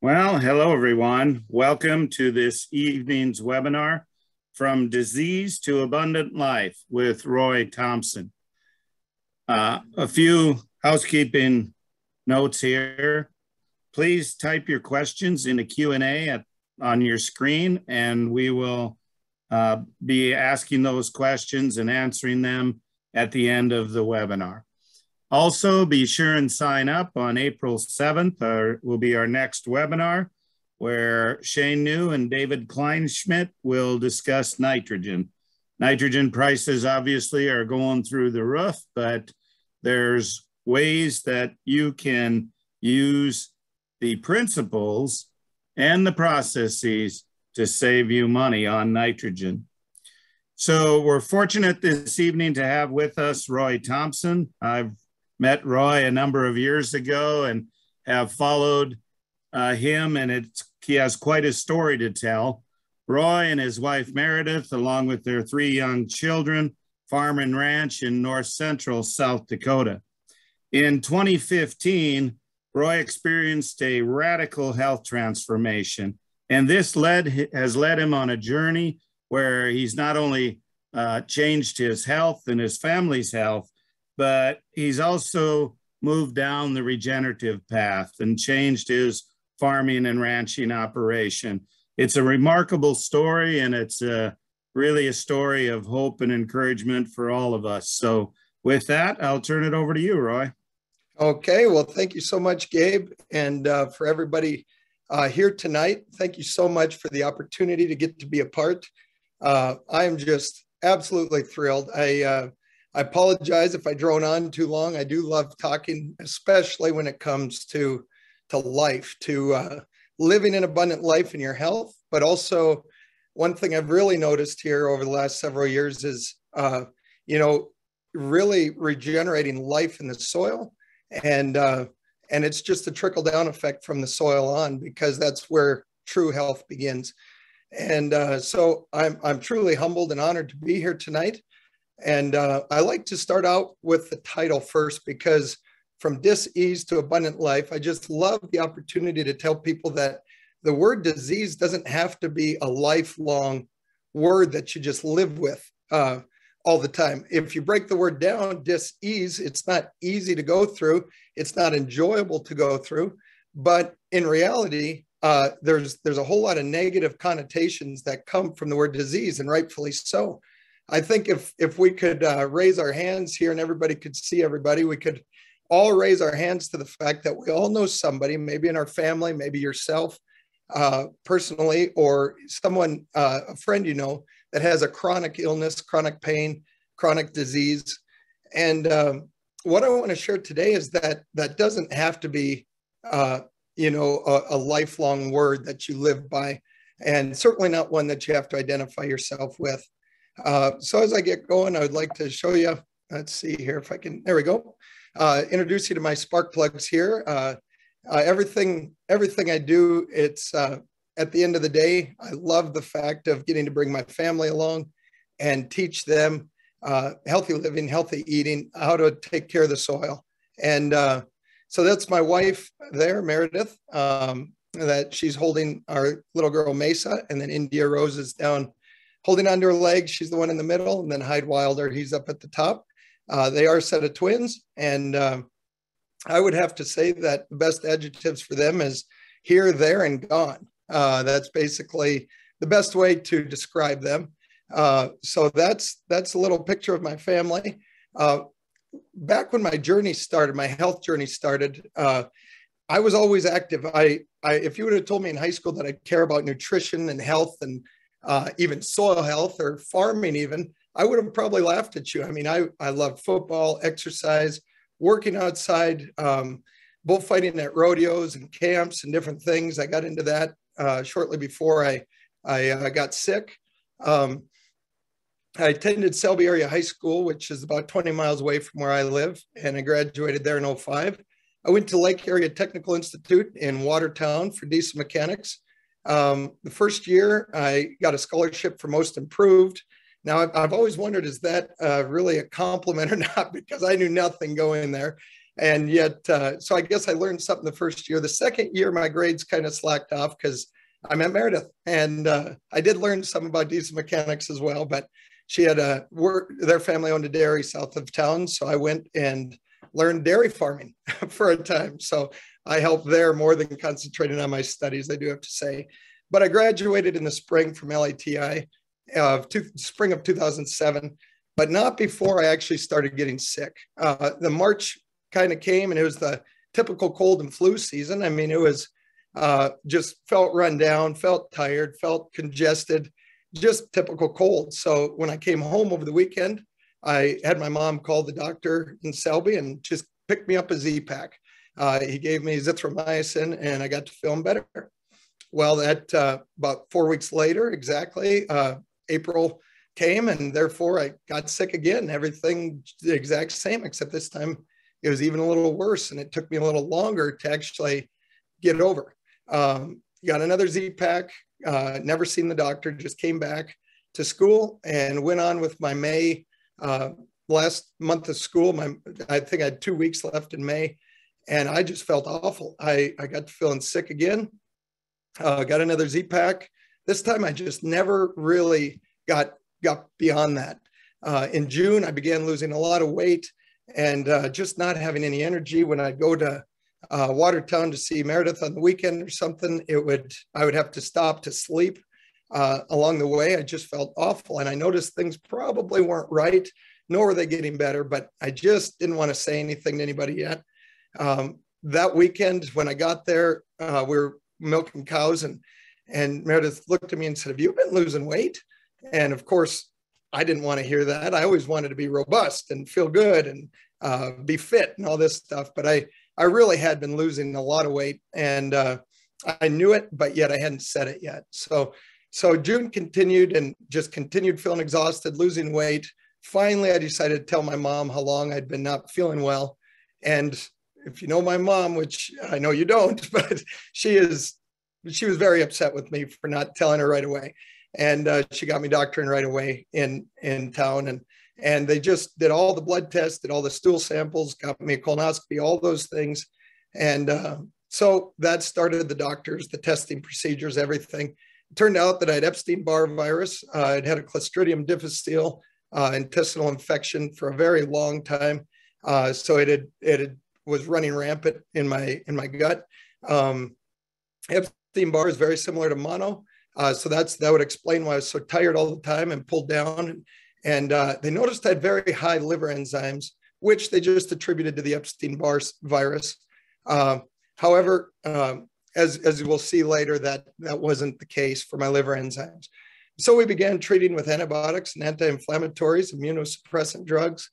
Well, hello everyone. Welcome to this evening's webinar, From Disease to Abundant Life with Roy Thompson. A few housekeeping notes here. Please type your questions in the Q&A on your screen, and we will be asking those questions and answering them at the end of the webinar. Also, be sure and sign up on April 7th, will be our next webinar, where Shane New and David Kleinschmidt will discuss nitrogen. Nitrogen prices obviously are going through the roof, but there's ways that you can use the principles and the processes to save you money on nitrogen. So we're fortunate this evening to have with us Roy Thompson. I've met Roy a number of years ago and have followed him, and he has quite a story to tell. Roy and his wife Meredith, along with their 3 young children, farm and ranch in north central South Dakota. In 2015, Roy experienced a radical health transformation, and this has led him on a journey where he's not only changed his health and his family's health, but he's also moved down the regenerative path and changed his farming and ranching operation. It's a remarkable story, and it's really a story of hope and encouragement for all of us. So with that, I'll turn it over to you, Roy. Okay, well, thank you so much, Gabe. And for everybody here tonight, thank you so much for the opportunity to get to be a part. I am just absolutely thrilled. I apologize if I drone on too long. I do love talking, especially when it comes to life, to living an abundant life in your health. But also, one thing I've really noticed here over the last several years is, really regenerating life in the soil. And it's just a trickle down effect from the soil on, because that's where true health begins. And so I'm truly humbled and honored to be here tonight. And I like to start out with the title first, because from dis-ease to abundant life, I just love the opportunity to tell people that the word disease doesn't have to be a lifelong word that you just live with all the time. If you break the word down, dis-ease, it's not easy to go through. It's not enjoyable to go through. But in reality, there's a whole lot of negative connotations that come from the word disease, and rightfully so. I think if we could raise our hands here and everybody could see everybody, we could all raise our hands to the fact that we all know somebody, maybe in our family, maybe yourself personally, or someone, a friend that has a chronic illness, chronic pain, chronic disease. And what I want to share today is that doesn't have to be, a lifelong word that you live by, and certainly not one that you have to identify yourself with. So as I get going, I would like to show you, let's see here if I can, there we go. Introduce you to my spark plugs here. Everything I do, it's at the end of the day, I love the fact of getting to bring my family along and teach them healthy living, healthy eating, how to take care of the soil. And so that's my wife there, Meredith, that she's holding our little girl Mesa, and then India Rose is down holding onto her legs. She's the one in the middle, and then Hyde Wilder, he's up at the top. They are a set of twins, and I would have to say that the best adjectives for them is here, there, and gone. That's basically the best way to describe them. So that's a little picture of my family. Back when my journey started, my health journey started, I was always active. If you would have told me in high school that I care about nutrition and health and even soil health or farming even, I would have probably laughed at you. I mean, I love football, exercise, working outside, bullfighting at rodeos and camps and different things. I got into that shortly before I got sick. I attended Selby Area High School, which is about 20 miles away from where I live, and I graduated there in 2005. I went to Lake Area Technical Institute in Watertown for diesel mechanics. The first year, I got a scholarship for most improved. Now, I've always wondered, is that really a compliment or not? Because I knew nothing going there. And yet, so I guess I learned something the first year. The second year, my grades kind of slacked off because I'm at Meredith. And I did learn some about diesel mechanics as well, but she had their family owned a dairy south of town. So I went and learned dairy farming for a time. So I helped there more than concentrating on my studies, I do have to say. But I graduated in the spring from LATI, spring of 2007, but not before I actually started getting sick. The March kind of came and it was the typical cold and flu season. I mean, it was just felt run down, felt tired, felt congested, just typical cold. So when I came home over the weekend, I had my mom call the doctor in Selby and just picked me up a Z-Pack. He gave me zithromycin and I got to feeling better. Well, that about 4 weeks later, exactly, April came and therefore I got sick again. Everything the exact same, except this time it was even a little worse and it took me a little longer to actually get it over. Got another Z-Pack, never seen the doctor, just came back to school and went on with my May, last month of school. I think I had 2 weeks left in May and I just felt awful. I got to feeling sick again. Got another Z-Pack. This time I just never really got beyond that. In June, I began losing a lot of weight and just not having any energy. When I'd go to Watertown to see Meredith on the weekend or something, I would have to stop to sleep along the way. I just felt awful. And I noticed things probably weren't right, nor were they getting better, but I just didn't want to say anything to anybody yet. That weekend, when I got there, we were milking cows and Meredith looked at me and said, "Have you been losing weight?" And of course, I didn't want to hear that. I always wanted to be robust and feel good and be fit and all this stuff. But I really had been losing a lot of weight and I knew it, but yet I hadn't said it yet. So June continued and just continued feeling exhausted, losing weight. Finally, I decided to tell my mom how long I'd been not feeling well. And if you know my mom, which I know you don't, but she was very upset with me for not telling her right away. And she got me doctoring right away in town. And they just did all the blood tests, did all the stool samples, got me a colonoscopy, all those things. And so that started the doctors, the testing procedures, everything. It turned out that I had Epstein-Barr virus. I'd had a Clostridium difficile intestinal infection for a very long time. So it was running rampant in my gut. Epstein-Barr is very similar to mono. So that would explain why I was so tired all the time and pulled down. And they noticed I had very high liver enzymes, which they just attributed to the Epstein-Barr virus. However, as you will see later, that wasn't the case for my liver enzymes. So we began treating with antibiotics and anti-inflammatories, immunosuppressant drugs.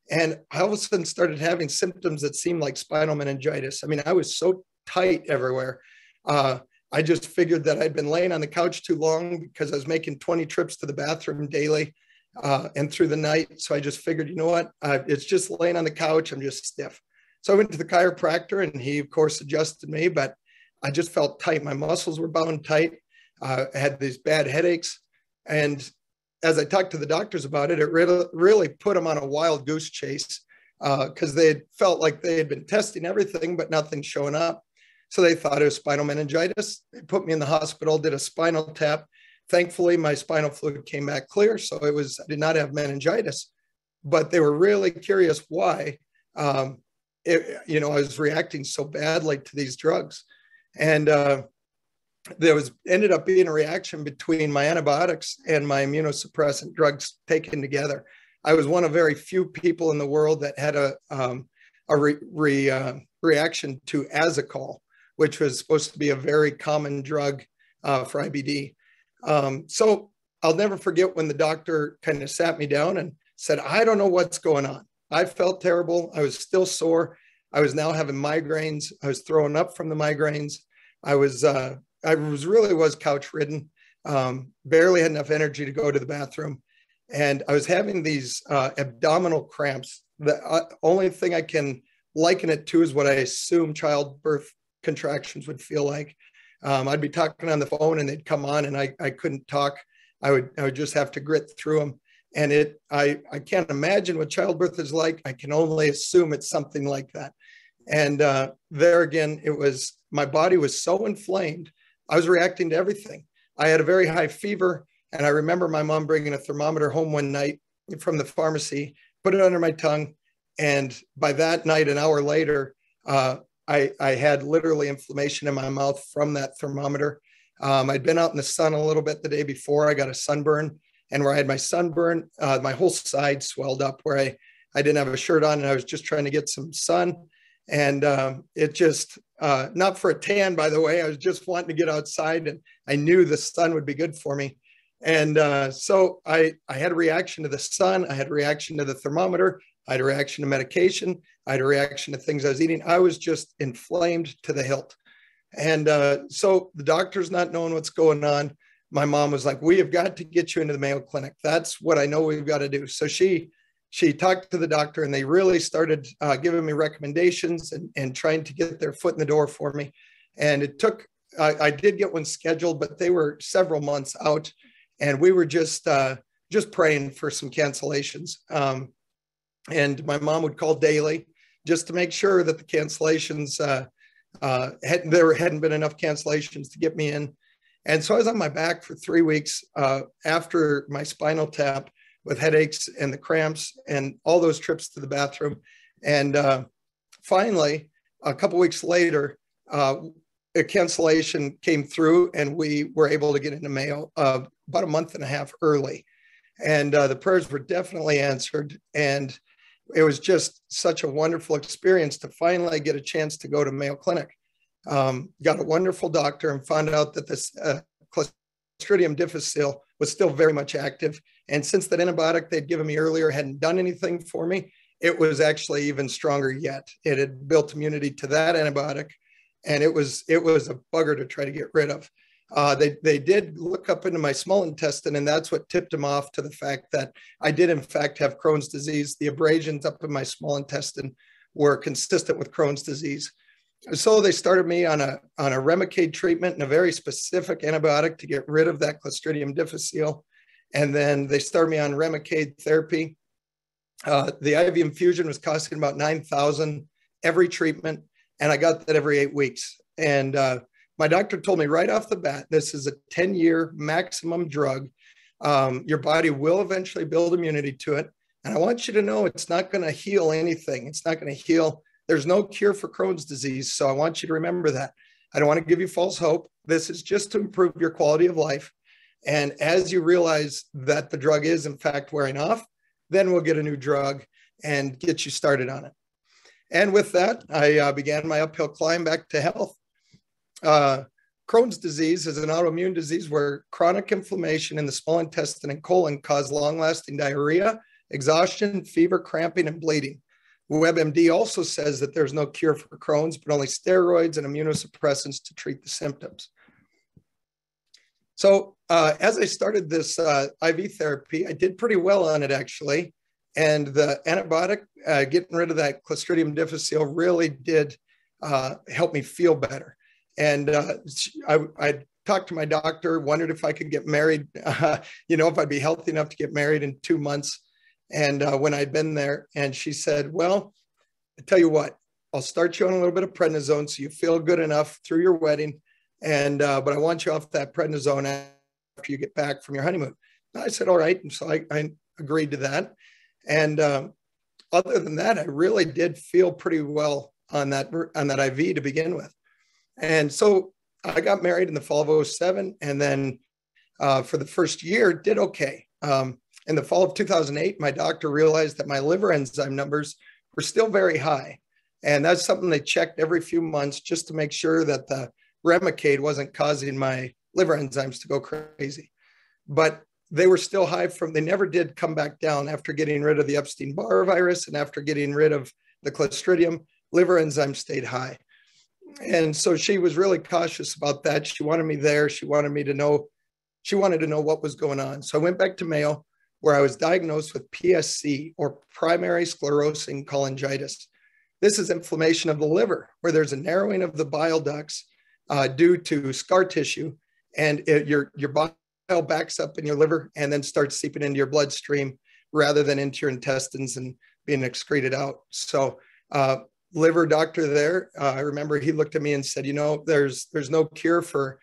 And I all of a sudden started having symptoms that seemed like spinal meningitis. I mean, I was so tight everywhere. I just figured that I'd been laying on the couch too long because I was making 20 trips to the bathroom daily and through the night. So I just figured, you know what, it's just laying on the couch. I'm just stiff. So I went to the chiropractor and he, of course, adjusted me, but I just felt tight. My muscles were bound tight. I had these bad headaches. And as I talked to the doctors about it, it really put them on a wild goose chase because they had felt like they had been testing everything, but nothing showing up. So they thought it was spinal meningitis. They put me in the hospital, did a spinal tap. Thankfully, my spinal fluid came back clear. So I did not have meningitis, but they were really curious why, I was reacting so badly to these drugs. And there ended up being a reaction between my antibiotics and my immunosuppressant drugs taken together. I was one of very few people in the world that had a reaction to Azicol, which was supposed to be a very common drug for IBD. So I'll never forget when the doctor kind of sat me down and said, "I don't know what's going on." I felt terrible. I was still sore. I was now having migraines. I was throwing up from the migraines. I really was couch ridden, barely had enough energy to go to the bathroom. And I was having these abdominal cramps. The only thing I can liken it to is what I assume childbirth contractions would feel like. I'd be talking on the phone and they'd come on and I couldn't talk. I would just have to grit through them. And I can't imagine what childbirth is like. I can only assume it's something like that. And there again, it was, my body was so inflamed. I was reacting to everything. I had a very high fever. And I remember my mom bringing a thermometer home one night from the pharmacy, put it under my tongue. And by that night, an hour later, I had literally inflammation in my mouth from that thermometer. I'd been out in the sun a little bit the day before. I got a sunburn, and where I had my sunburn, my whole side swelled up where I didn't have a shirt on, and I was just trying to get some sun. And it just, not for a tan, by the way, I was just wanting to get outside, and I knew the sun would be good for me. And so I had a reaction to the sun. I had a reaction to the thermometer. I had a reaction to medication. I had a reaction to things I was eating. I was just inflamed to the hilt. And so the doctor's not knowing what's going on. My mom was like, we have got to get you into the Mayo Clinic. That's what I know we've got to do. So she talked to the doctor, and they really started giving me recommendations and trying to get their foot in the door for me. And it took, I did get one scheduled, but they were several months out. And we were just praying for some cancellations. And my mom would call daily just to make sure that the cancellations, there hadn't been enough cancellations to get me in. And so I was on my back for 3 weeks after my spinal tap with headaches and the cramps and all those trips to the bathroom. And finally, a couple of weeks later, a cancellation came through, and we were able to get into Mayo about a month and a half early. And the prayers were definitely answered. And it was just such a wonderful experience to finally get a chance to go to Mayo Clinic. Got a wonderful doctor and found out that this Clostridium difficile was still very much active. And since that antibiotic they'd given me earlier hadn't done anything for me, it was actually even stronger yet. It had built immunity to that antibiotic, and it was a bugger to try to get rid of. They did look up into my small intestine, and that's what tipped them off to the fact that I did in fact have Crohn's disease. The abrasions up in my small intestine were consistent with Crohn's disease. So they started me on a Remicade treatment and a very specific antibiotic to get rid of that Clostridium difficile. And then they started me on Remicade therapy. The IV infusion was costing about $9,000 every treatment, and I got that every 8 weeks. And my doctor told me right off the bat, this is a 10-year maximum drug. Your body will eventually build immunity to it. And I want you to know it's not going to heal anything. It's not going to heal. There's no cure for Crohn's disease. So I want you to remember that. I don't want to give you false hope. This is just to improve your quality of life. And as you realize that the drug is in fact wearing off, then we'll get a new drug and get you started on it. And with that, I began my uphill climb back to health. Crohn's disease is an autoimmune disease where chronic inflammation in the small intestine and colon cause long-lasting diarrhea, exhaustion, fever, cramping, and bleeding. WebMD also says that there's no cure for Crohn's, but only steroids and immunosuppressants to treat the symptoms. So as I started this IV therapy, I did pretty well on it, actually. And the antibiotic, getting rid of that Clostridium difficile, really did help me feel better. And I talked to my doctor, wondered if I could get married, if I'd be healthy enough to get married in 2 months. And when I'd been there, and she said, well, I tell you what, I'll start you on a little bit of prednisone so you feel good enough through your wedding. And but I want you off that prednisone after you get back from your honeymoon. And I said, all right. And so I agreed to that. And other than that, I really did feel pretty well on that IV to begin with. And so I got married in the fall of 2007, and then for the first year did okay. In the fall of 2008, my doctor realized that my liver enzyme numbers were still very high. And that's something they checked every few months just to make sure that the Remicade wasn't causing my liver enzymes to go crazy. But they were still high they never did come back down after getting rid of the Epstein-Barr virus and after getting rid of the Clostridium, liver enzymes stayed high. And so she was really cautious about that. She wanted me there. She wanted to know what was going on. So I went back to Mayo, where I was diagnosed with PSC, or primary sclerosing cholangitis. This is inflammation of the liver, where there's a narrowing of the bile ducts due to scar tissue, and your bile backs up in your liver and then starts seeping into your bloodstream rather than into your intestines and being excreted out. So liver doctor there, I remember he looked at me and said, you know, there's no cure for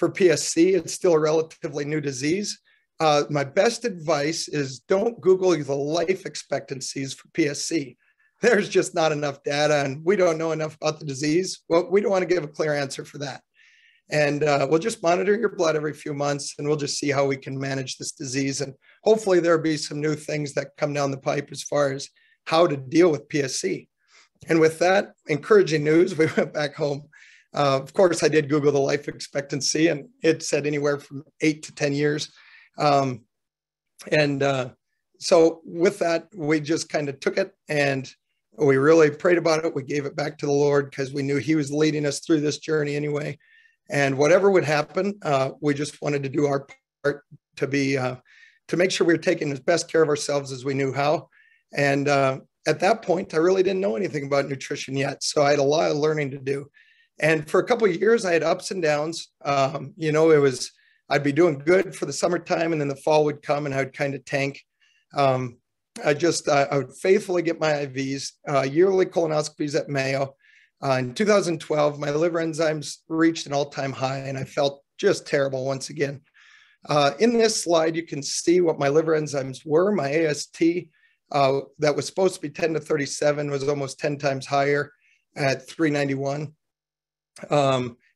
PSC. It's still a relatively new disease. My best advice is don't Google the life expectancies for PSC. There's just not enough data, and we don't know enough about the disease. Well, we don't want to give a clear answer for that. And we'll just monitor your blood every few months, and we'll just see how we can manage this disease. And hopefully there'll be some new things that come down the pipe as far as how to deal with PSC. And with that encouraging news, we went back home. Of course, I did Google the life expectancy, and it said anywhere from 8 to 10 years. So with that, we just kind of took it, and we really prayed about it. We gave it back to the Lord because we knew he was leading us through this journey anyway. And whatever would happen, we just wanted to do our part to be, to make sure we were taking as best care of ourselves as we knew how. And at that point, I really didn't know anything about nutrition yet. So I had a lot of learning to do. And for a couple of years, I had ups and downs. You know, I'd be doing good for the summertime, and then the fall would come and I would kind of tank. I would faithfully get my IVs, yearly colonoscopies at Mayo. In 2012, my liver enzymes reached an all-time high, and I felt just terrible once again. In this slide, you can see what my liver enzymes were. My AST, that was supposed to be 10 to 37, was almost 10 times higher at 391.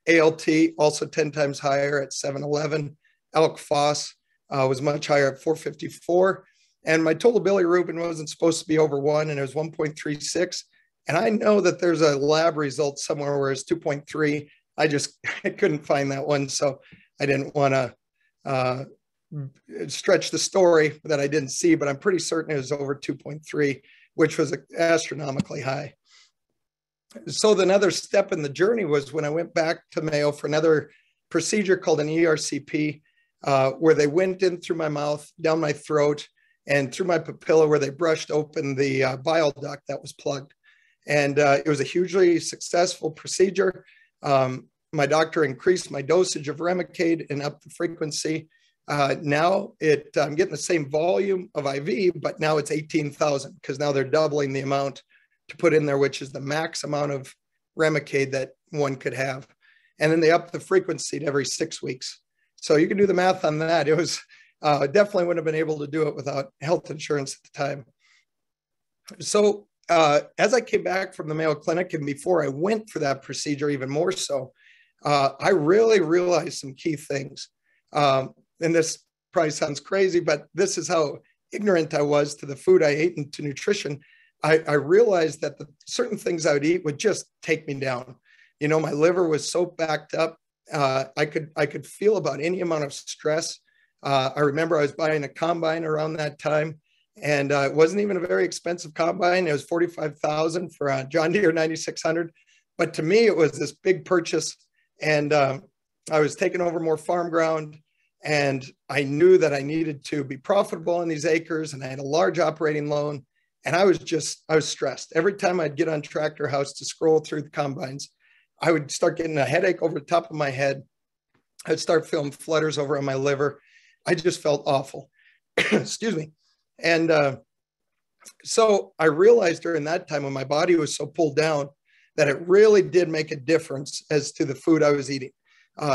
ALT, also 10 times higher at 711. ALK-Phos was much higher at 454. And my total bilirubin wasn't supposed to be over 1, and it was 1.36. And I know that there's a lab result somewhere where it's 2.3. I couldn't find that one. So I didn't want to stretch the story that I didn't see, but I'm pretty certain it was over 2.3, which was astronomically high. So another step in the journey was when I went back to Mayo for another procedure called an ERCP, where they went in through my mouth, down my throat, and through my papilla, where they brushed open the bile duct that was plugged. And it was a hugely successful procedure. My doctor increased my dosage of Remicade and upped the frequency. Now I'm getting the same volume of IV, but now it's 18,000 because now they're doubling the amount to put in there, which is the max amount of Remicade that one could have. And then they upped the frequency to every 6 weeks. So you can do the math on that. It was definitely wouldn't have been able to do it without health insurance at the time. So as I came back from the Mayo Clinic, and before I went for that procedure, even more so, I really realized some key things. And this probably sounds crazy, but this is how ignorant I was to the food I ate and to nutrition. I realized that the certain things I would eat would just take me down. You know, my liver was so backed up. I could feel about any amount of stress. I remember I was buying a combine around that time, and it wasn't even a very expensive combine. It was $45,000 for a John Deere 9600. But to me, it was this big purchase, and I was taking over more farm ground, and I knew that I needed to be profitable on these acres, and I had a large operating loan, and I was stressed. Every time I'd get on Tractor House to scroll through the combines, I would start getting a headache over the top of my head. I'd start feeling flutters over on my liver. I just felt awful. Excuse me. And so I realized during that time when my body was so pulled down that it really did make a difference as to the food I was eating.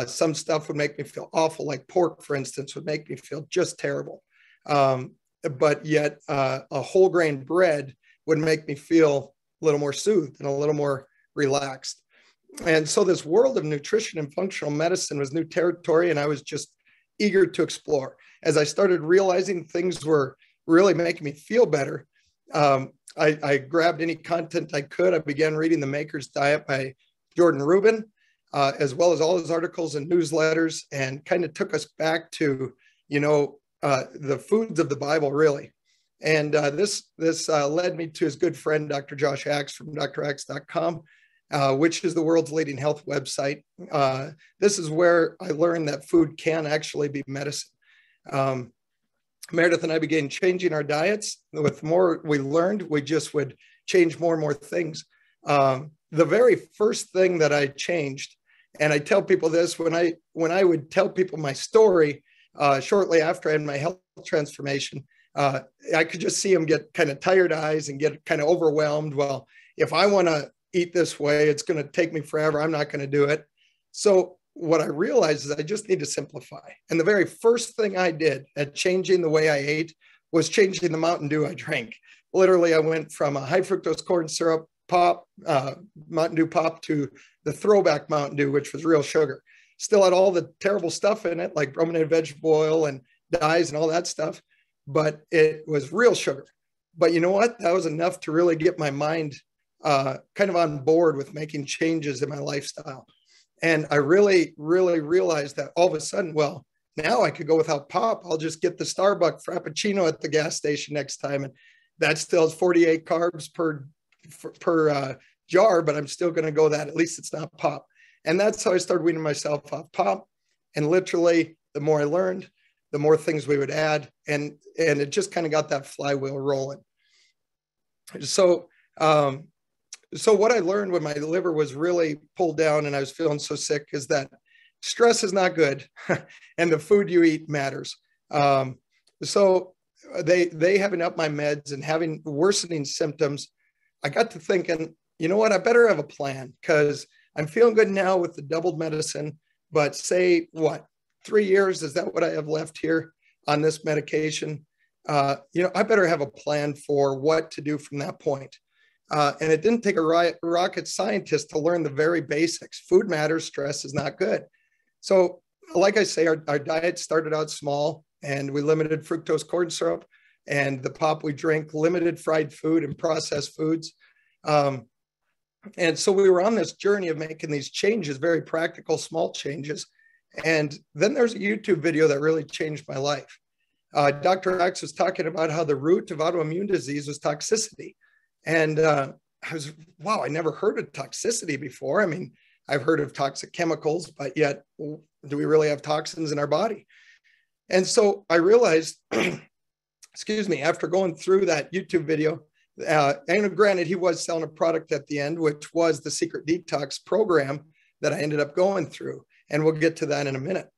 Some stuff would make me feel awful, like pork, for instance, would make me feel just terrible. But yet a whole grain bread would make me feel a little more soothed and a little more relaxed. And so this world of nutrition and functional medicine was new territory, and I was just eager to explore. As I started realizing things were really making me feel better, I grabbed any content I could. I began reading The Maker's Diet by Jordan Rubin, as well as all his articles and newsletters, and kind of took us back to, the foods of the Bible, really. And this led me to his good friend, Dr. Josh Axe from draxe.com, which is the world's leading health website. This is where I learned that food can actually be medicine. Meredith and I began changing our diets. With more we learned, we just would change more and more things. The very first thing that I changed, and I tell people this, when I would tell people my story shortly after I had my health transformation, I could just see them get kind of tired eyes and get kind of overwhelmed. Well, if I want to eat this way, it's going to take me forever. I'm not going to do it. So what I realized is I just need to simplify. And the very first thing I did at changing the way I ate was changing the Mountain Dew I drank. Literally, I went from a high fructose corn syrup pop, Mountain Dew pop, to the throwback Mountain Dew, which was real sugar. Still had all the terrible stuff in it, like brominated vegetable oil and dyes and all that stuff, but it was real sugar. But you know what? That was enough to really get my mind kind of on board with making changes in my lifestyle. And I really, really realized that all of a sudden, well, now I could go without pop. I'll just get the Starbucks Frappuccino at the gas station next time. And that still has 48 carbs per jar, but I'm still going to go that. At least it's not pop. And that's how I started weaning myself off pop. And literally, the more I learned, the more things we would add. And it just kind of got that flywheel rolling. So what I learned when my liver was really pulled down and I was feeling so sick is that stress is not good and the food you eat matters. So they having up my meds and having worsening symptoms, I got to thinking, you know what, I better have a plan, because I'm feeling good now with the doubled medicine, but say what, 3 years, is that what I have left here on this medication? I better have a plan for what to do from that point. And it didn't take a rocket scientist to learn the very basics. Food matters, stress is not good. So like I say, our diet started out small, and we limited fructose corn syrup, and the pop we drink, limited fried food and processed foods. And so we were on this journey of making these changes, very practical, small changes. And then there's a YouTube video that really changed my life. Dr. Axe was talking about how the root of autoimmune disease was toxicity. And I was, wow, I never heard of toxicity before. I mean, I've heard of toxic chemicals, but yet, do we really have toxins in our body? And so I realized, excuse me, after going through that YouTube video, and granted, he was selling a product at the end, which was the Secret Detox program that I ended up going through. And we'll get to that in a minute.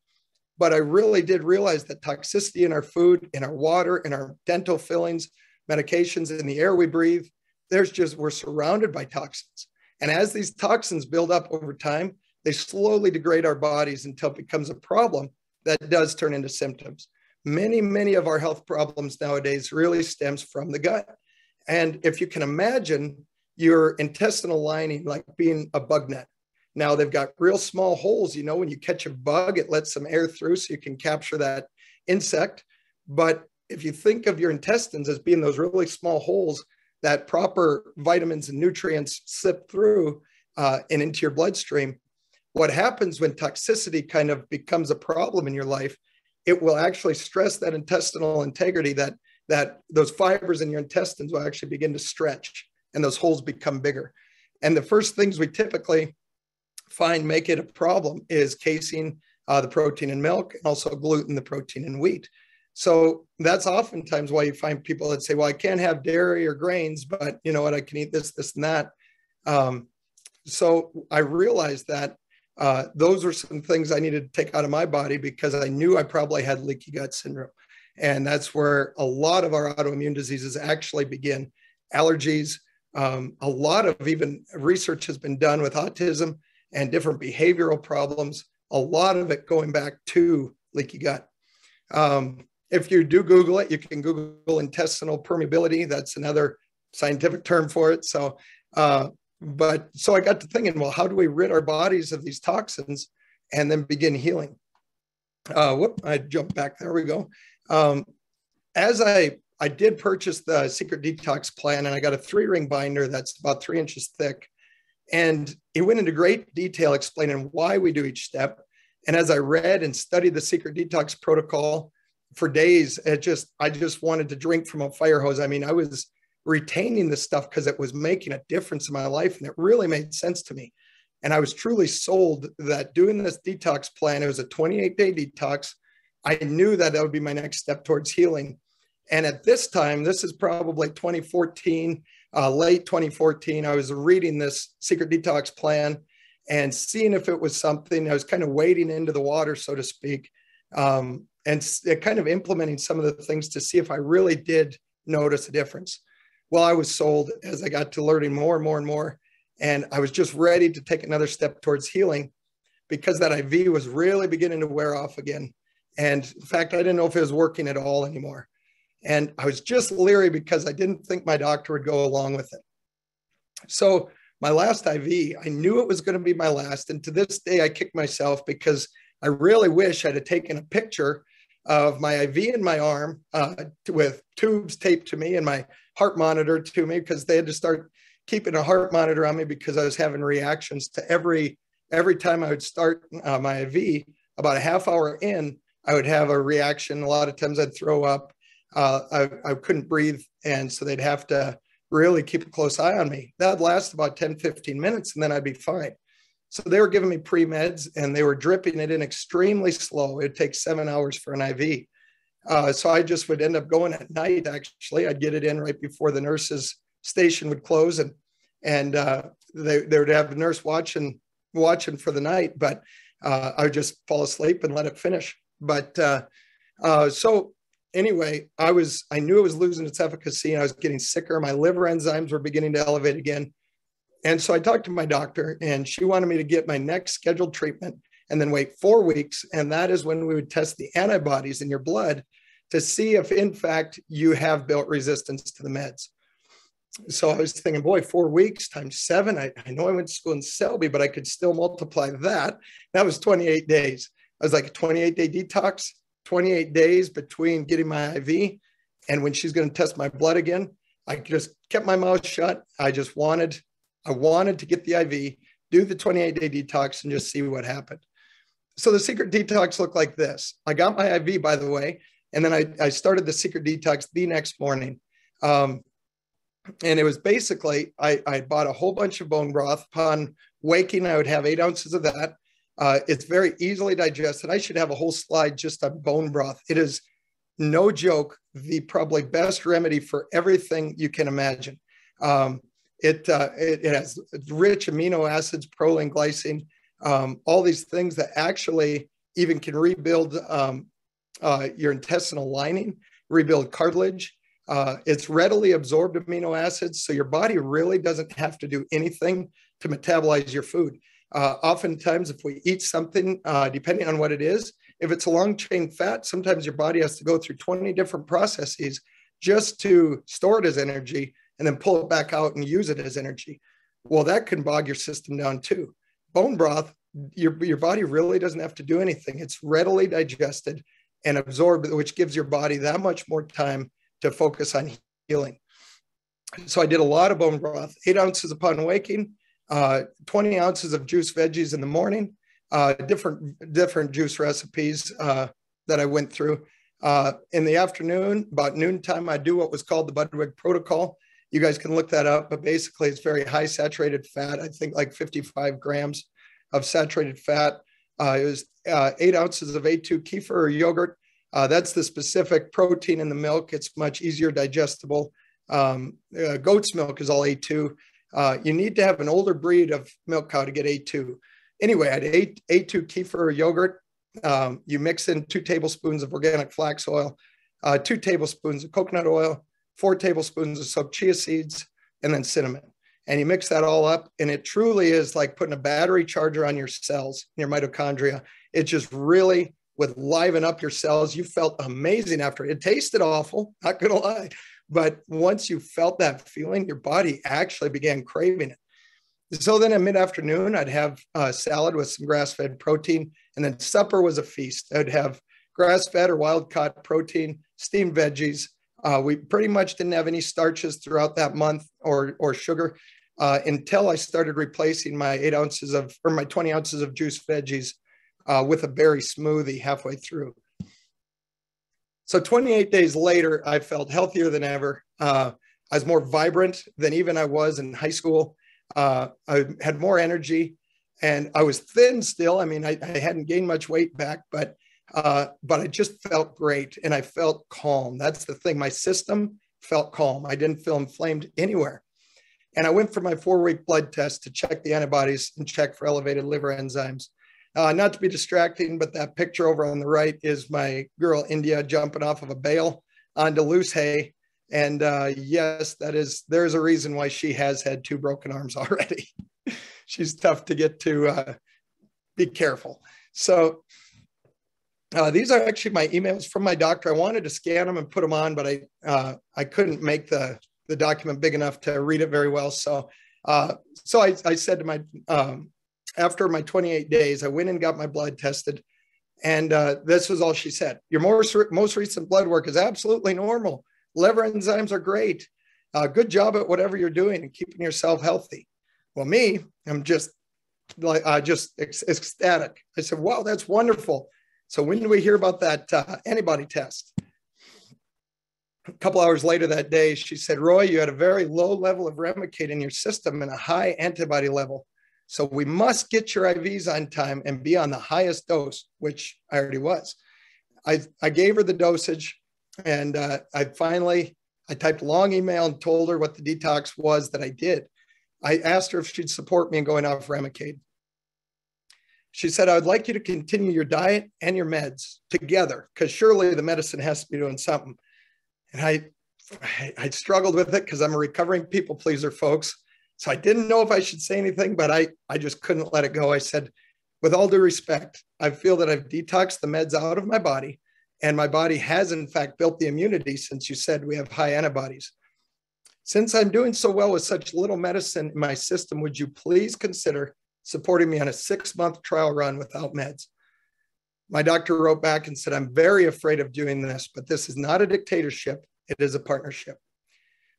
But I really did realize that toxicity in our food, in our water, in our dental fillings, medications, in the air we breathe, we're surrounded by toxins. And as these toxins build up over time, they slowly degrade our bodies until it becomes a problem that does turn into symptoms. Many of our health problems nowadays really stems from the gut. And if you can imagine your intestinal lining like being a bug net. Now they've got real small holes, when you catch a bug, it lets some air through so you can capture that insect. But if you think of your intestines as being those really small holes that proper vitamins and nutrients slip through and into your bloodstream, what happens when toxicity kind of becomes a problem in your life, it will actually stress that intestinal integrity, that those fibers in your intestines will actually begin to stretch and those holes become bigger. And the first things we typically find make it a problem is casein, the protein in milk, and also gluten, the protein in wheat. So that's oftentimes why you find people that say, well, I can't have dairy or grains, but you know what, I can eat this, and that. So I realized that those were some things I needed to take out of my body, because I knew I probably had leaky gut syndrome. And that's where a lot of our autoimmune diseases actually begin. Allergies, a lot of even research has been done with autism and different behavioral problems, a lot of it going back to leaky gut. If you do Google it, you can Google intestinal permeability. That's another scientific term for it. So I got to thinking, well, how do we rid our bodies of these toxins and then begin healing? I jumped back. There we go. As I did purchase the Secret Detox plan, and I got a 3-ring binder that's about 3 inches thick. And it went into great detail explaining why we do each step. And as I read and studied the Secret Detox protocol for days, I just wanted to drink from a fire hose. I mean, I was retaining this stuff because it was making a difference in my life, and it really made sense to me. And I was truly sold that doing this detox plan, it was a 28-day detox. I knew that would be my next step towards healing. And at this time, this is probably 2014, late 2014, I was reading this Secret Detox plan and seeing if it was something. I was kind of wading into the water, so to speak, and kind of implementing some of the things to see if I really did notice a difference. Well, I was sold as I got to learning more and more and more. And I was just ready to take another step towards healing because that IV was really beginning to wear off again. And in fact, I didn't know if it was working at all anymore. And I was just leery because I didn't think my doctor would go along with it. So my last IV, I knew it was going to be my last. And to this day, I kick myself because I really wish I'd have taken a picture of my IV in my arm with tubes taped to me and my heart monitor to me, because they had to start keeping a heart monitor on me because I was having reactions to every time I would start my IV. About a half hour in, I would have a reaction. A lot of times I'd throw up. I couldn't breathe. And so they'd have to really keep a close eye on me. That'd last about 10, 15 minutes, and then I'd be fine. So they were giving me pre-meds, and they were dripping it in extremely slow. It'd take 7 hours for an IV. So I just would end up going at night, actually. I'd get it in right before the nurse's station would close, and they would have a nurse watching for the night, but I would just fall asleep and let it finish. But so anyway, I knew it was losing its efficacy, and I was getting sicker. My liver enzymes were beginning to elevate again. And so I talked to my doctor, and she wanted me to get my next scheduled treatment and then wait 4 weeks. And that is when we would test the antibodies in your blood to see if, in fact, you have built resistance to the meds. So I was thinking, boy, 4 weeks times 7. I know I went to school in Selby, but I could still multiply that. That was 28 days. I was like a 28-day detox, 28 days between getting my IV and when she's going to test my blood again. I just kept my mouth shut. I wanted to get the IV, do the 28-day detox, and just see what happened. So the secret detox looked like this. I got my IV, by the way, and then I started the secret detox the next morning. And it was basically, I bought a whole bunch of bone broth. Upon waking, I would have 8 ounces of that. It's very easily digested. I should have a whole slide just on bone broth. It is, no joke, the probably best remedy for everything you can imagine. It has rich amino acids, proline, glycine, all these things that actually even can rebuild your intestinal lining, rebuild cartilage. It's readily absorbed amino acids, so your body really doesn't have to do anything to metabolize your food. Oftentimes, if we eat something, depending on what it is, if it's a long-chain fat, sometimes your body has to go through 20 different processes just to store it as energy and then pull it back out and use it as energy. Well, that can bog your system down too. Bone broth, your body really doesn't have to do anything. It's readily digested and absorbed, which gives your body that much more time to focus on healing. So I did a lot of bone broth, 8 ounces upon waking, 20 ounces of juice veggies in the morning, different juice recipes that I went through. In the afternoon, about noontime, I do what was called the Budwig protocol. You guys can look that up, but basically it's very high saturated fat. I think like 55 grams of saturated fat. It was 8 ounces of A2 kefir or yogurt. That's the specific protein in the milk. It's much easier digestible. Goat's milk is all A2. You need to have an older breed of milk cow to get A2. Anyway, I had A2 kefir or yogurt. You mix in 2 tablespoons of organic flax oil, 2 tablespoons of coconut oil, 4 tablespoons of soaked chia seeds, and then cinnamon. And you mix that all up, and it truly is like putting a battery charger on your cells, your mitochondria. It just really would liven up your cells. You felt amazing after it. It tasted awful, not gonna lie. But once you felt that feeling, your body actually began craving it. So then at mid-afternoon, I'd have a salad with some grass-fed protein, and then supper was a feast. I'd have grass-fed or wild-caught protein, steamed veggies. We pretty much didn't have any starches throughout that month or sugar until I started replacing my 20 ounces of juice veggies with a berry smoothie halfway through. So 28 days later, I felt healthier than ever. I was more vibrant than even I was in high school. I had more energy, and I was thin still. I mean, I hadn't gained much weight back, but I just felt great, and I felt calm. That's the thing. My system felt calm. I didn't feel inflamed anywhere. And I went for my 4-week blood test to check the antibodies and check for elevated liver enzymes. Not to be distracting, but that picture over on the right is my girl India jumping off of a bale onto loose hay. And yes, there's a reason why she has had 2 broken arms already. She's tough to get to. Be careful. So these are actually my emails from my doctor. I wanted to scan them and put them on, but I couldn't make the document big enough to read it very well. So I said to my, after my 28 days, I went and got my blood tested. And this was all she said. Your most recent blood work is absolutely normal. Liver enzymes are great. Good job at whatever you're doing and keeping yourself healthy. Well, me, I'm just ecstatic. I said, wow, that's wonderful. So when do we hear about that antibody test? A couple hours later that day, she said, Roy, you had a very low level of Remicade in your system and a high antibody level. So we must get your IVs on time and be on the highest dose, which I already was. I gave her the dosage, and I typed a long email and told her what the detox was that I did. I asked her if she'd support me in going off Remicade. She said, I would like you to continue your diet and your meds together, because surely the medicine has to be doing something. And I struggled with it because I'm a recovering people pleaser, folks. So I didn't know if I should say anything, but I just couldn't let it go. I said, with all due respect, I feel that I've detoxed the meds out of my body, and my body has in fact built the immunity, since you said we have high antibodies. Since I'm doing so well with such little medicine in my system, would you please consider supporting me on a 6-month trial run without meds? My doctor wrote back and said, I'm very afraid of doing this, but this is not a dictatorship. It is a partnership.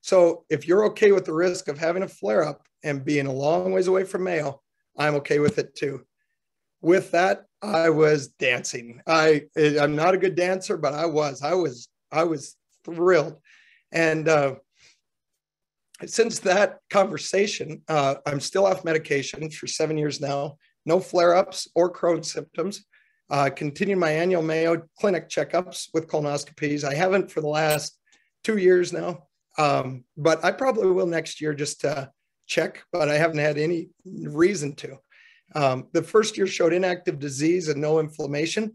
So if you're okay with the risk of having a flare up and being a long ways away from Mayo, I'm okay with it too. With that, I was dancing. I'm not a good dancer, but I was thrilled. And since that conversation, I'm still off medication for 7 years now. No flare-ups or Crohn's symptoms. Continue my annual Mayo Clinic checkups with colonoscopies. I haven't for the last 2 years now, but I probably will next year just to check, but I haven't had any reason to. The first year showed inactive disease and no inflammation.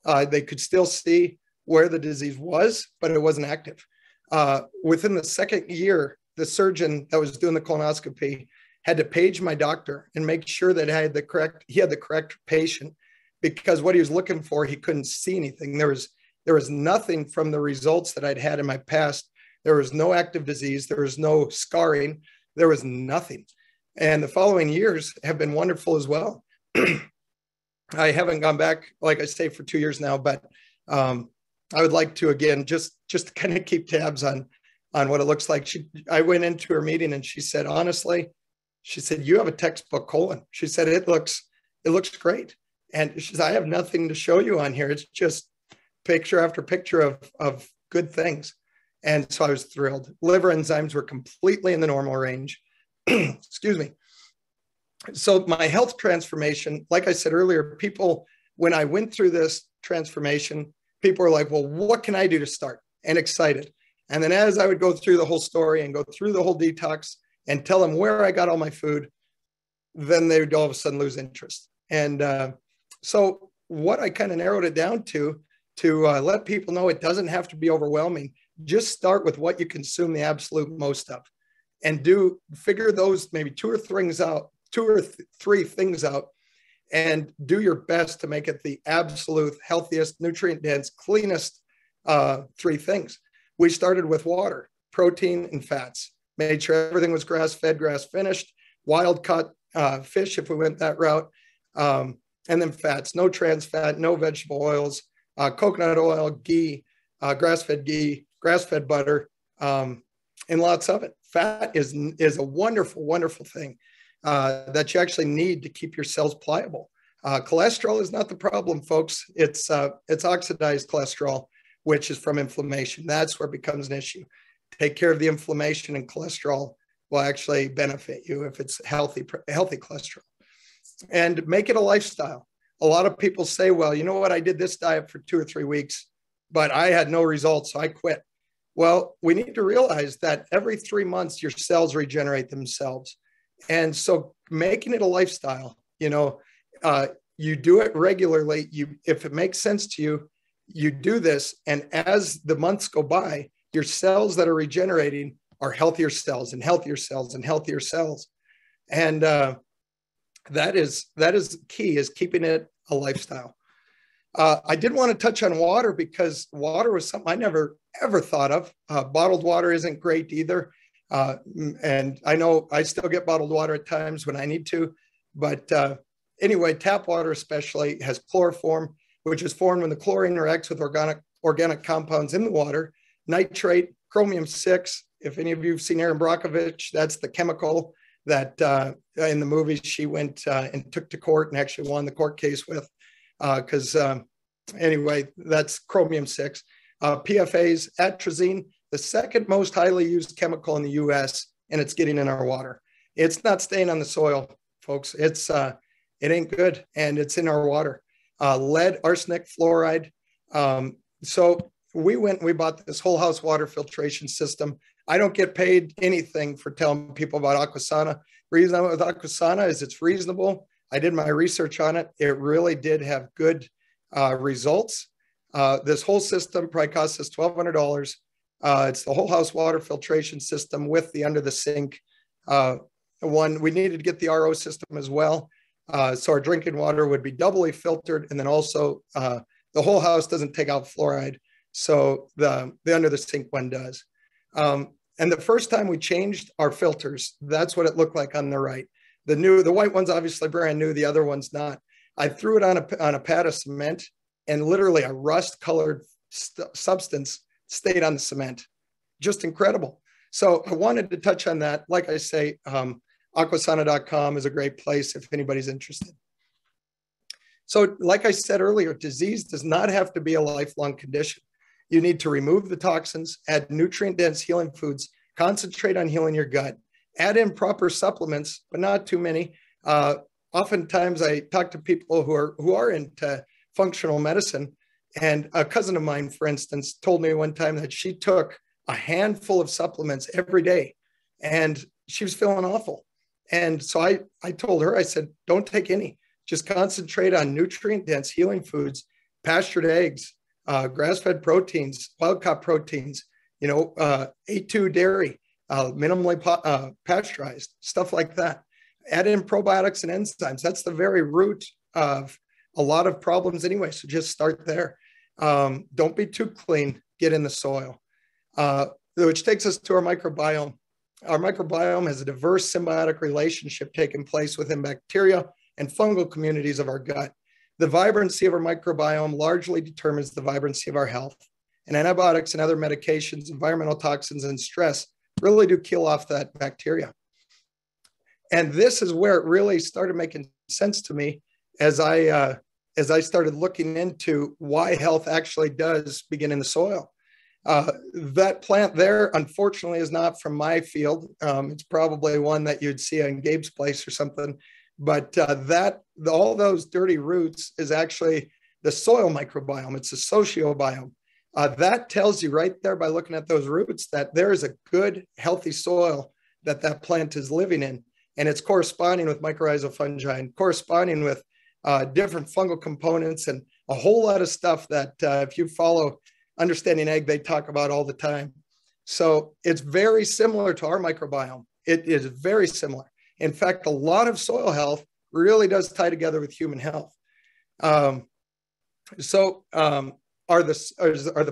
They could still see where the disease was, but it wasn't active. Within the second year, the surgeon that was doing the colonoscopy had to page my doctor and make sure that he had the correct patient, because what he was looking for, he couldn't see anything. There was nothing from the results that I'd had in my past. There was no active disease. There was no scarring. There was nothing. And the following years have been wonderful as well. I haven't gone back, like I say, for 2 years now, but I would like to, again, just to kind of keep tabs on what it looks like. I went into her meeting and she said, honestly, she said, you have a textbook colon. She said, it looks great. And she said, I have nothing to show you on here. It's just picture after picture of good things. And so I was thrilled. Liver enzymes were completely in the normal range. Excuse me. So my health transformation, like I said earlier, people, when I went through this transformation, people were like, well, what can I do to start? And excited. And then as I would go through the whole story and go through the whole detox and tell them where I got all my food, then they would all of a sudden lose interest. And so what I kind of narrowed it down to let people know it doesn't have to be overwhelming. Just start with what you consume the absolute most of, and figure those maybe two or three things out, and do your best to make it the absolute healthiest, nutrient dense, cleanest 3 things. We started with water, protein, and fats. Made sure everything was grass-fed, grass-finished, wild-caught fish if we went that route, and then fats, no trans fat, no vegetable oils, coconut oil, ghee, grass-fed butter, and lots of it. Fat is a wonderful, wonderful thing that you actually need to keep your cells pliable. Cholesterol is not the problem, folks. It's oxidized cholesterol, which is from inflammation. That's where it becomes an issue. Take care of the inflammation, and cholesterol will actually benefit you if it's healthy cholesterol. And make it a lifestyle. A lot of people say, well, you know what? I did this diet for 2 or 3 weeks, but I had no results, so I quit. Well, we need to realize that every 3 months, your cells regenerate themselves. And so making it a lifestyle, you do it regularly. If it makes sense to you, you do this. And as the months go by, your cells that are regenerating are healthier cells and healthier cells and healthier cells. And that is key, is keeping it a lifestyle. I did want to touch on water, because water was something I never ever thought of. Bottled water isn't great either. And I know I still get bottled water at times when I need to, but anyway, tap water especially has chloroform, which is formed when the chlorine interacts with organic compounds in the water. Nitrate, chromium-6. If any of you have seen Erin Brockovich, that's the chemical that in the movie she went and took to court and actually won the court case with. Because anyway, that's chromium-6. PFAs, atrazine, the second most highly used chemical in the US, and it's getting in our water. It's not staying on the soil, folks. It ain't good, and it's in our water. Lead, arsenic, fluoride. So we bought this whole house water filtration system. I don't get paid anything for telling people about Aquasana. The reason I went with Aquasana is it's reasonable. I did my research on it. It really did have good results. This whole system probably cost us $1,200. It's the whole house water filtration system with the under the sink one. We needed to get the RO system as well. So our drinking water would be doubly filtered. And then also the whole house doesn't take out fluoride. So the under the sink one does. And the first time we changed our filters, that's what it looked like on the right. The white one's obviously brand new, the other one's not. I threw it on a pad of cement, and literally a rust-colored substance stayed on the cement. Just incredible. So I wanted to touch on that. Like I say, aquasana.com is a great place if anybody's interested. So like I said earlier, disease does not have to be a lifelong condition. You need to remove the toxins, add nutrient-dense healing foods, concentrate on healing your gut, add in proper supplements, but not too many. Oftentimes I talk to people who are into functional medicine. And a cousin of mine, for instance, told me one time that she took a handful of supplements every day and she was feeling awful. And so I told her, I said, don't take any, just concentrate on nutrient-dense healing foods, pastured eggs, grass-fed proteins, wild-caught proteins, A2 dairy, minimally pasteurized, stuff like that. Add in probiotics and enzymes. That's the very root of a lot of problems anyway. So just start there. Don't be too clean. Get in the soil, which takes us to our microbiome. Our microbiome has a diverse symbiotic relationship taking place within bacteria and fungal communities of our gut. The vibrancy of our microbiome largely determines the vibrancy of our health. And antibiotics and other medications, environmental toxins, and stress really do kill off that bacteria. And this is where it really started making sense to me as I started looking into why health actually does begin in the soil. That plant there, unfortunately, is not from my field. It's probably one that you'd see on Gabe's place or something. But all those dirty roots is actually the soil microbiome. It's a sociobiome. That tells you right there by looking at those roots that there is a good, healthy soil that plant is living in. And it's corresponding with mycorrhizal fungi and corresponding with different fungal components and a whole lot of stuff that if you follow Understanding Ag, they talk about all the time. So it's very similar to our microbiome. It is very similar. In fact, a lot of soil health really does tie together with human health. Are the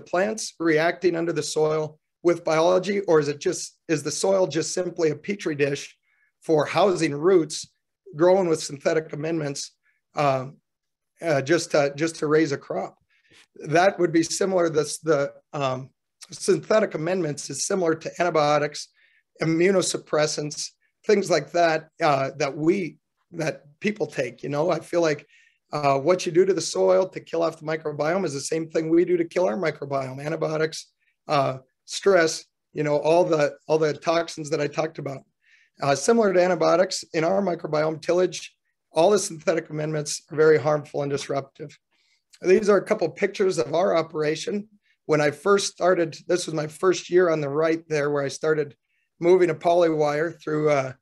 plants reacting under the soil with biology, or is the soil just simply a petri dish for housing roots growing with synthetic amendments just to raise a crop? That would be similar. The synthetic amendments is similar to antibiotics, immunosuppressants, things like that that people take. I feel like what you do to the soil to kill off the microbiome is the same thing we do to kill our microbiome. Antibiotics, stress, all the toxins that I talked about. Similar to antibiotics, in our microbiome, tillage, all the synthetic amendments are very harmful and disruptive. These are a couple of pictures of our operation. When I first started, this was my first year on the right there, where I started moving a polywire through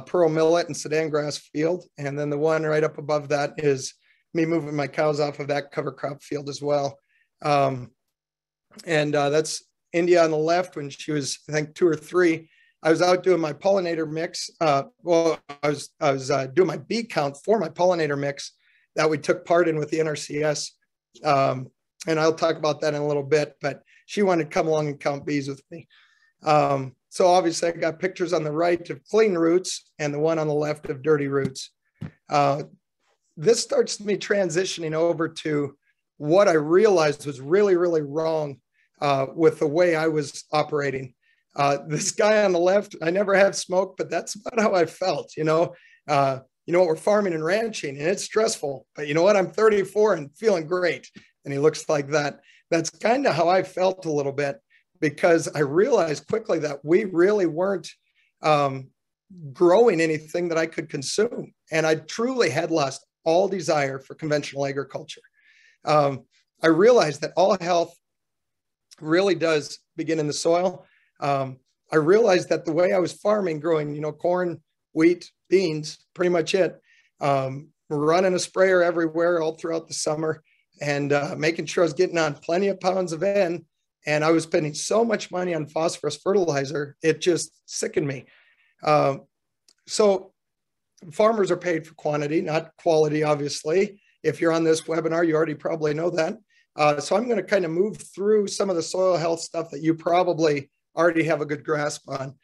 pearl millet and Sudan grass field. And then the one right up above that is me moving my cows off of that cover crop field as well. That's India on the left when she was, I think, 2 or 3. I was out doing my pollinator mix. I was doing my bee count for my pollinator mix that we took part in with the NRCS. And I'll talk about that in a little bit, but she wanted to come along and count bees with me. So obviously I got pictures on the right of clean roots and the one on the left of dirty roots. This starts me transitioning over to what I realized was really, really wrong with the way I was operating. This guy on the left, I never had smoke, but that's about how I felt, we're farming and ranching and it's stressful, but you know what? I'm 34 and feeling great. And he looks like that. That's kind of how I felt a little bit, because I realized quickly that we really weren't growing anything that I could consume. And I truly had lost all desire for conventional agriculture. I realized that all health really does begin in the soil. I realized that the way I was farming, growing, corn, wheat, beans, pretty much it, running a sprayer everywhere all throughout the summer, and making sure I was getting on plenty of pounds of N. And I was spending so much money on phosphorus fertilizer, it just sickened me. So farmers are paid for quantity, not quality, obviously. If you're on this webinar, you already probably know that. So I'm going to kind of move through some of the soil health stuff that you probably already have a good grasp on.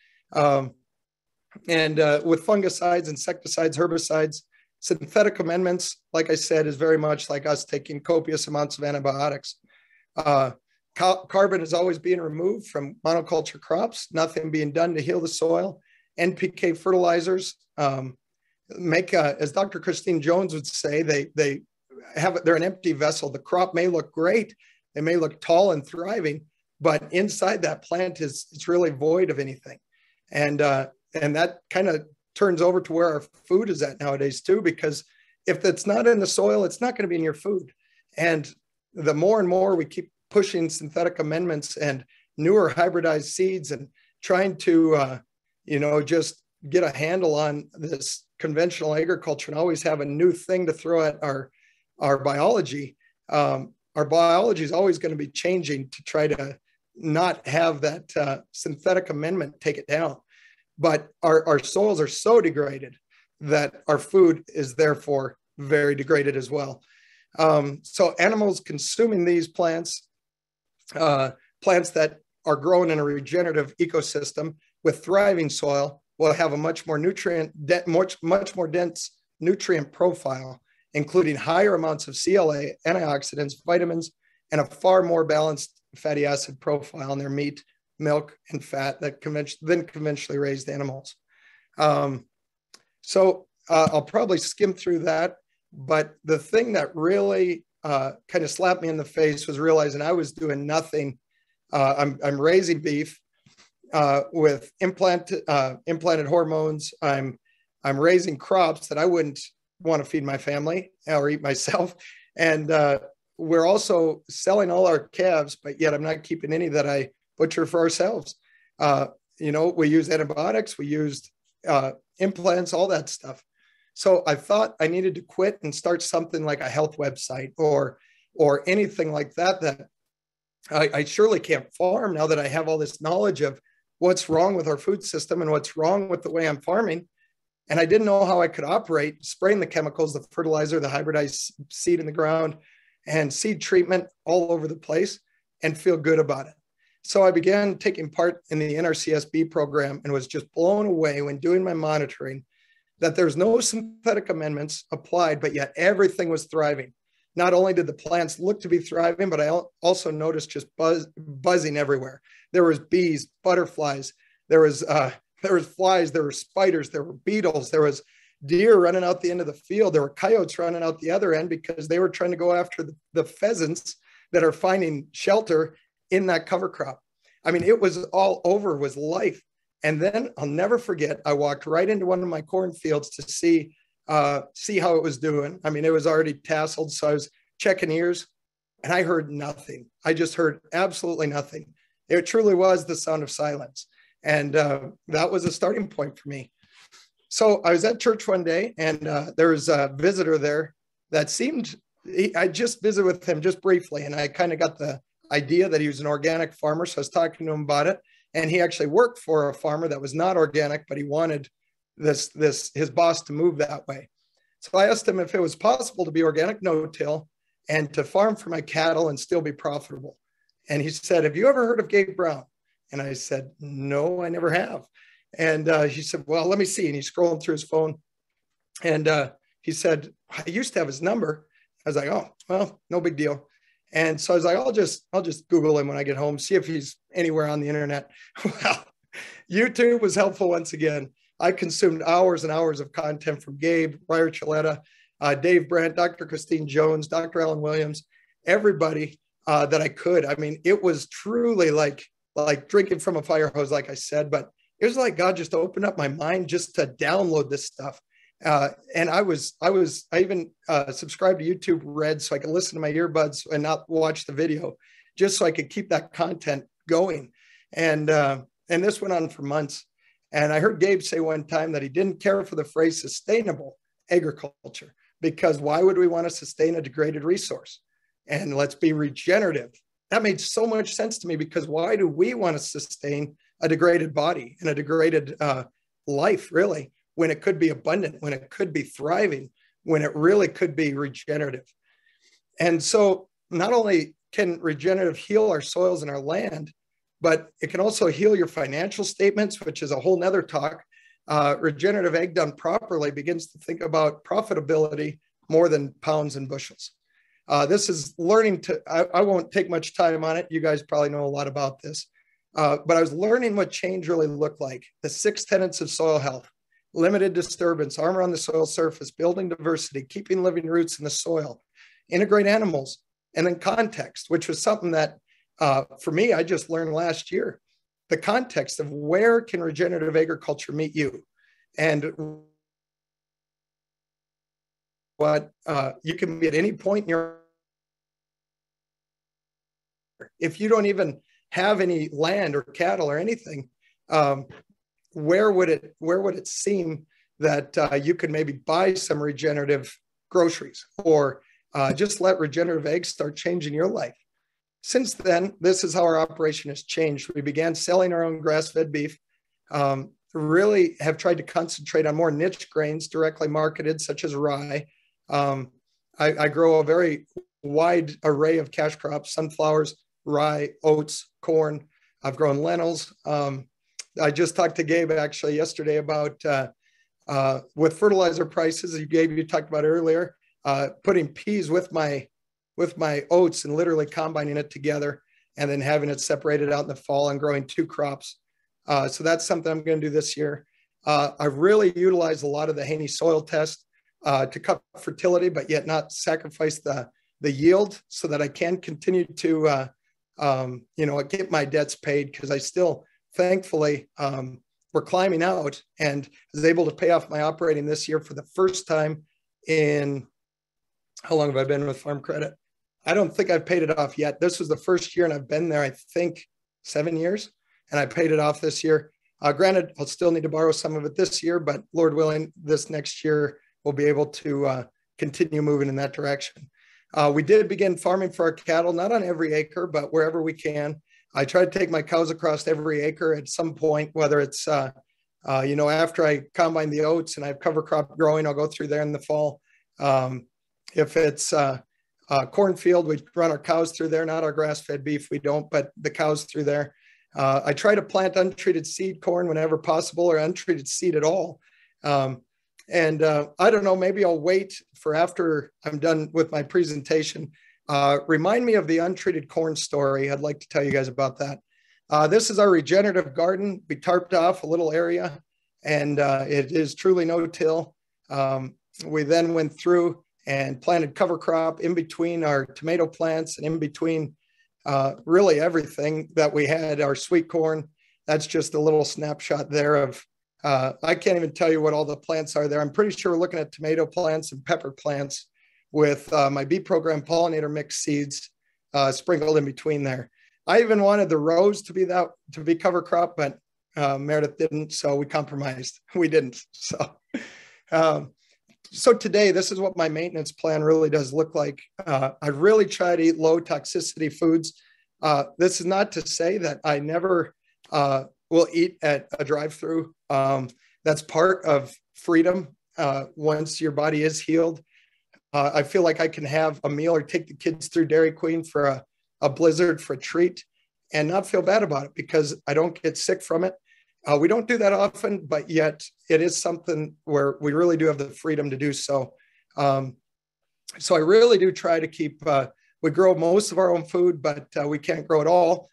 With fungicides, insecticides, herbicides, synthetic amendments, like I said, is very much like us taking copious amounts of antibiotics. Carbon is always being removed from monoculture crops, nothing being done to heal the soil. NPK fertilizers as Dr. Christine Jones would say, they're an empty vessel. The crop may look great, they may look tall and thriving, but inside that plant it's really void of anything. And that kind of turns over to where our food is at nowadays too, because if it's not in the soil, it's not going to be in your food. And the more and more we keep pushing synthetic amendments and newer hybridized seeds and trying to, just get a handle on this conventional agriculture and always have a new thing to throw at our biology. Our biology is always going to be changing to try to not have that synthetic amendment take it down. But our soils are so degraded that our food is therefore very degraded as well. So animals consuming these plants that are grown in a regenerative ecosystem with thriving soil will have a much more much more dense nutrient profile, including higher amounts of CLA, antioxidants, vitamins, and a far more balanced fatty acid profile in their meat, milk, and fat than conventionally raised animals. So I'll probably skim through that. But the thing that really kind of slapped me in the face was realizing I was doing nothing. I'm raising beef with implanted hormones. I'm raising crops that I wouldn't want to feed my family or eat myself. And we're also selling all our calves, but yet I'm not keeping any that I butcher for ourselves. We use antibiotics, we used implants, all that stuff. So I thought I needed to quit and start something like a health website or anything like that I surely can't farm now that I have all this knowledge of what's wrong with our food system and what's wrong with the way I'm farming. And I didn't know how I could operate, spraying the chemicals, the fertilizer, the hybridized seed in the ground, and seed treatment all over the place, and feel good about it. So I began taking part in the NRCSB program and was just blown away when doing my monitoring that there's no synthetic amendments applied, but yet everything was thriving. Not only did the plants look to be thriving, but I also noticed just buzzing everywhere. There was bees, butterflies, there was flies, there were spiders, there were beetles, there was deer running out the end of the field, there were coyotes running out the other end because they were trying to go after the pheasants that are finding shelter in that cover crop. I mean, it was all over, was life. And then I'll never forget, I walked right into one of my cornfields to see how it was doing. I mean, it was already tasseled, so I was checking ears and I heard nothing. I just heard absolutely nothing. It truly was the sound of silence. And that was a starting point for me. So I was at church one day and there was a visitor there that I just visited with him just briefly. And I kind of got the idea that he was an organic farmer. So I was talking to him about it. And he actually worked for a farmer that was not organic, but he wanted his boss to move that way. So I asked him if it was possible to be organic no-till and to farm for my cattle and still be profitable. And he said, "Have you ever heard of Gabe Brown?" And I said, "No, I never have." And he said, "Well, let me see." And he's scrolling through his phone. And he said, "I used to have his number." I was like, "Oh, well, no big deal." And so I was like, I'll just Google him when I get home, see if he's anywhere on the internet. Well, YouTube was helpful once again. I consumed hours and hours of content from Gabe, Ryer Chiletta, Dave Brent, Dr. Christine Jones, Dr. Alan Williams, everybody that I could. I mean, it was truly like drinking from a fire hose, like I said, but it was like God just opened up my mind just to download this stuff. And I even subscribed to YouTube Red so I could listen to my earbuds and not watch the video, just so I could keep that content going. And this went on for months. And I heard Gabe say one time that he didn't care for the phrase sustainable agriculture, because why would we want to sustain a degraded resource? And let's be regenerative. That made so much sense to me, because why do we want to sustain a degraded body and a degraded life, really, when it could be abundant, when it could be thriving, when it really could be regenerative? And so not only can regenerative heal our soils and our land, but it can also heal your financial statements, which is a whole nother talk. Regenerative ag done properly begins to think about profitability more than pounds and bushels. This is learning to, I won't take much time on it. You guys probably know a lot about this. But I was learning what change really looked like. The 6 tenets of soil health: limited disturbance, armor on the soil surface, building diversity, keeping living roots in the soil, integrate animals, and then context, which was something that for me, I just learned last year. The context of where can regenerative agriculture meet you, and what you can be at any point in your, if you don't even have any land or cattle or anything, where would it seem that you could maybe buy some regenerative groceries, or just let regenerative eggs start changing your life? Since then, this is how our operation has changed. We began selling our own grass-fed beef, really have tried to concentrate on more niche grains directly marketed, such as rye. I grow a very wide array of cash crops: sunflowers, rye, oats, corn. I've grown lentils. I just talked to Gabe actually yesterday about with fertilizer prices, you talked about earlier, putting peas with my oats and literally combining it together and then having it separated out in the fall and growing 2 crops. So that's something I'm going to do this year. I really utilize a lot of the Haney soil test to cut fertility, but yet not sacrifice the yield, so that I can continue to get my debts paid, because I still, thankfully, we're climbing out, and was able to pay off my operating this year for the first time in, how long have I been with Farm Credit? I don't think I've paid it off yet. This was the first year, and I've been there, I think, 7 years, and I paid it off this year. Granted, I'll still need to borrow some of it this year, but Lord willing, this next year, we'll be able to continue moving in that direction. We did begin farming for our cattle, not on every acre, but wherever we can. I try to take my cows across every acre at some point, whether it's, after I combine the oats and I have cover crop growing, I'll go through there in the fall. If it's cornfield, we run our cows through there, not our grass-fed beef, we don't, but the cows through there. I try to plant untreated seed corn whenever possible, or untreated seed at all. And I don't know, maybe I'll wait for after I'm done with my presentation. Remind me of the untreated corn story. I'd like to tell you guys about that. This is our regenerative garden. We tarped off a little area, and it is truly no-till. We then went through and planted cover crop in between our tomato plants, and in between really everything that we had. Our sweet corn, that's just a little snapshot there of, I can't even tell you what all the plants are there. I'm pretty sure we're looking at tomato plants and pepper plants with my bee program pollinator mix seeds sprinkled in between there. I even wanted the rose to be cover crop, but Meredith didn't, so we compromised. We didn't. So today, this is what my maintenance plan really does look like. I really try to eat low toxicity foods. This is not to say that I never will eat at a drive-through. That's part of freedom. Once your body is healed, I feel like I can have a meal or take the kids through Dairy Queen for a Blizzard for a treat and not feel bad about it because I don't get sick from it. We don't do that often, but yet it is something where we really do have the freedom to do so. So I really do try to keep, we grow most of our own food, but we can't grow it all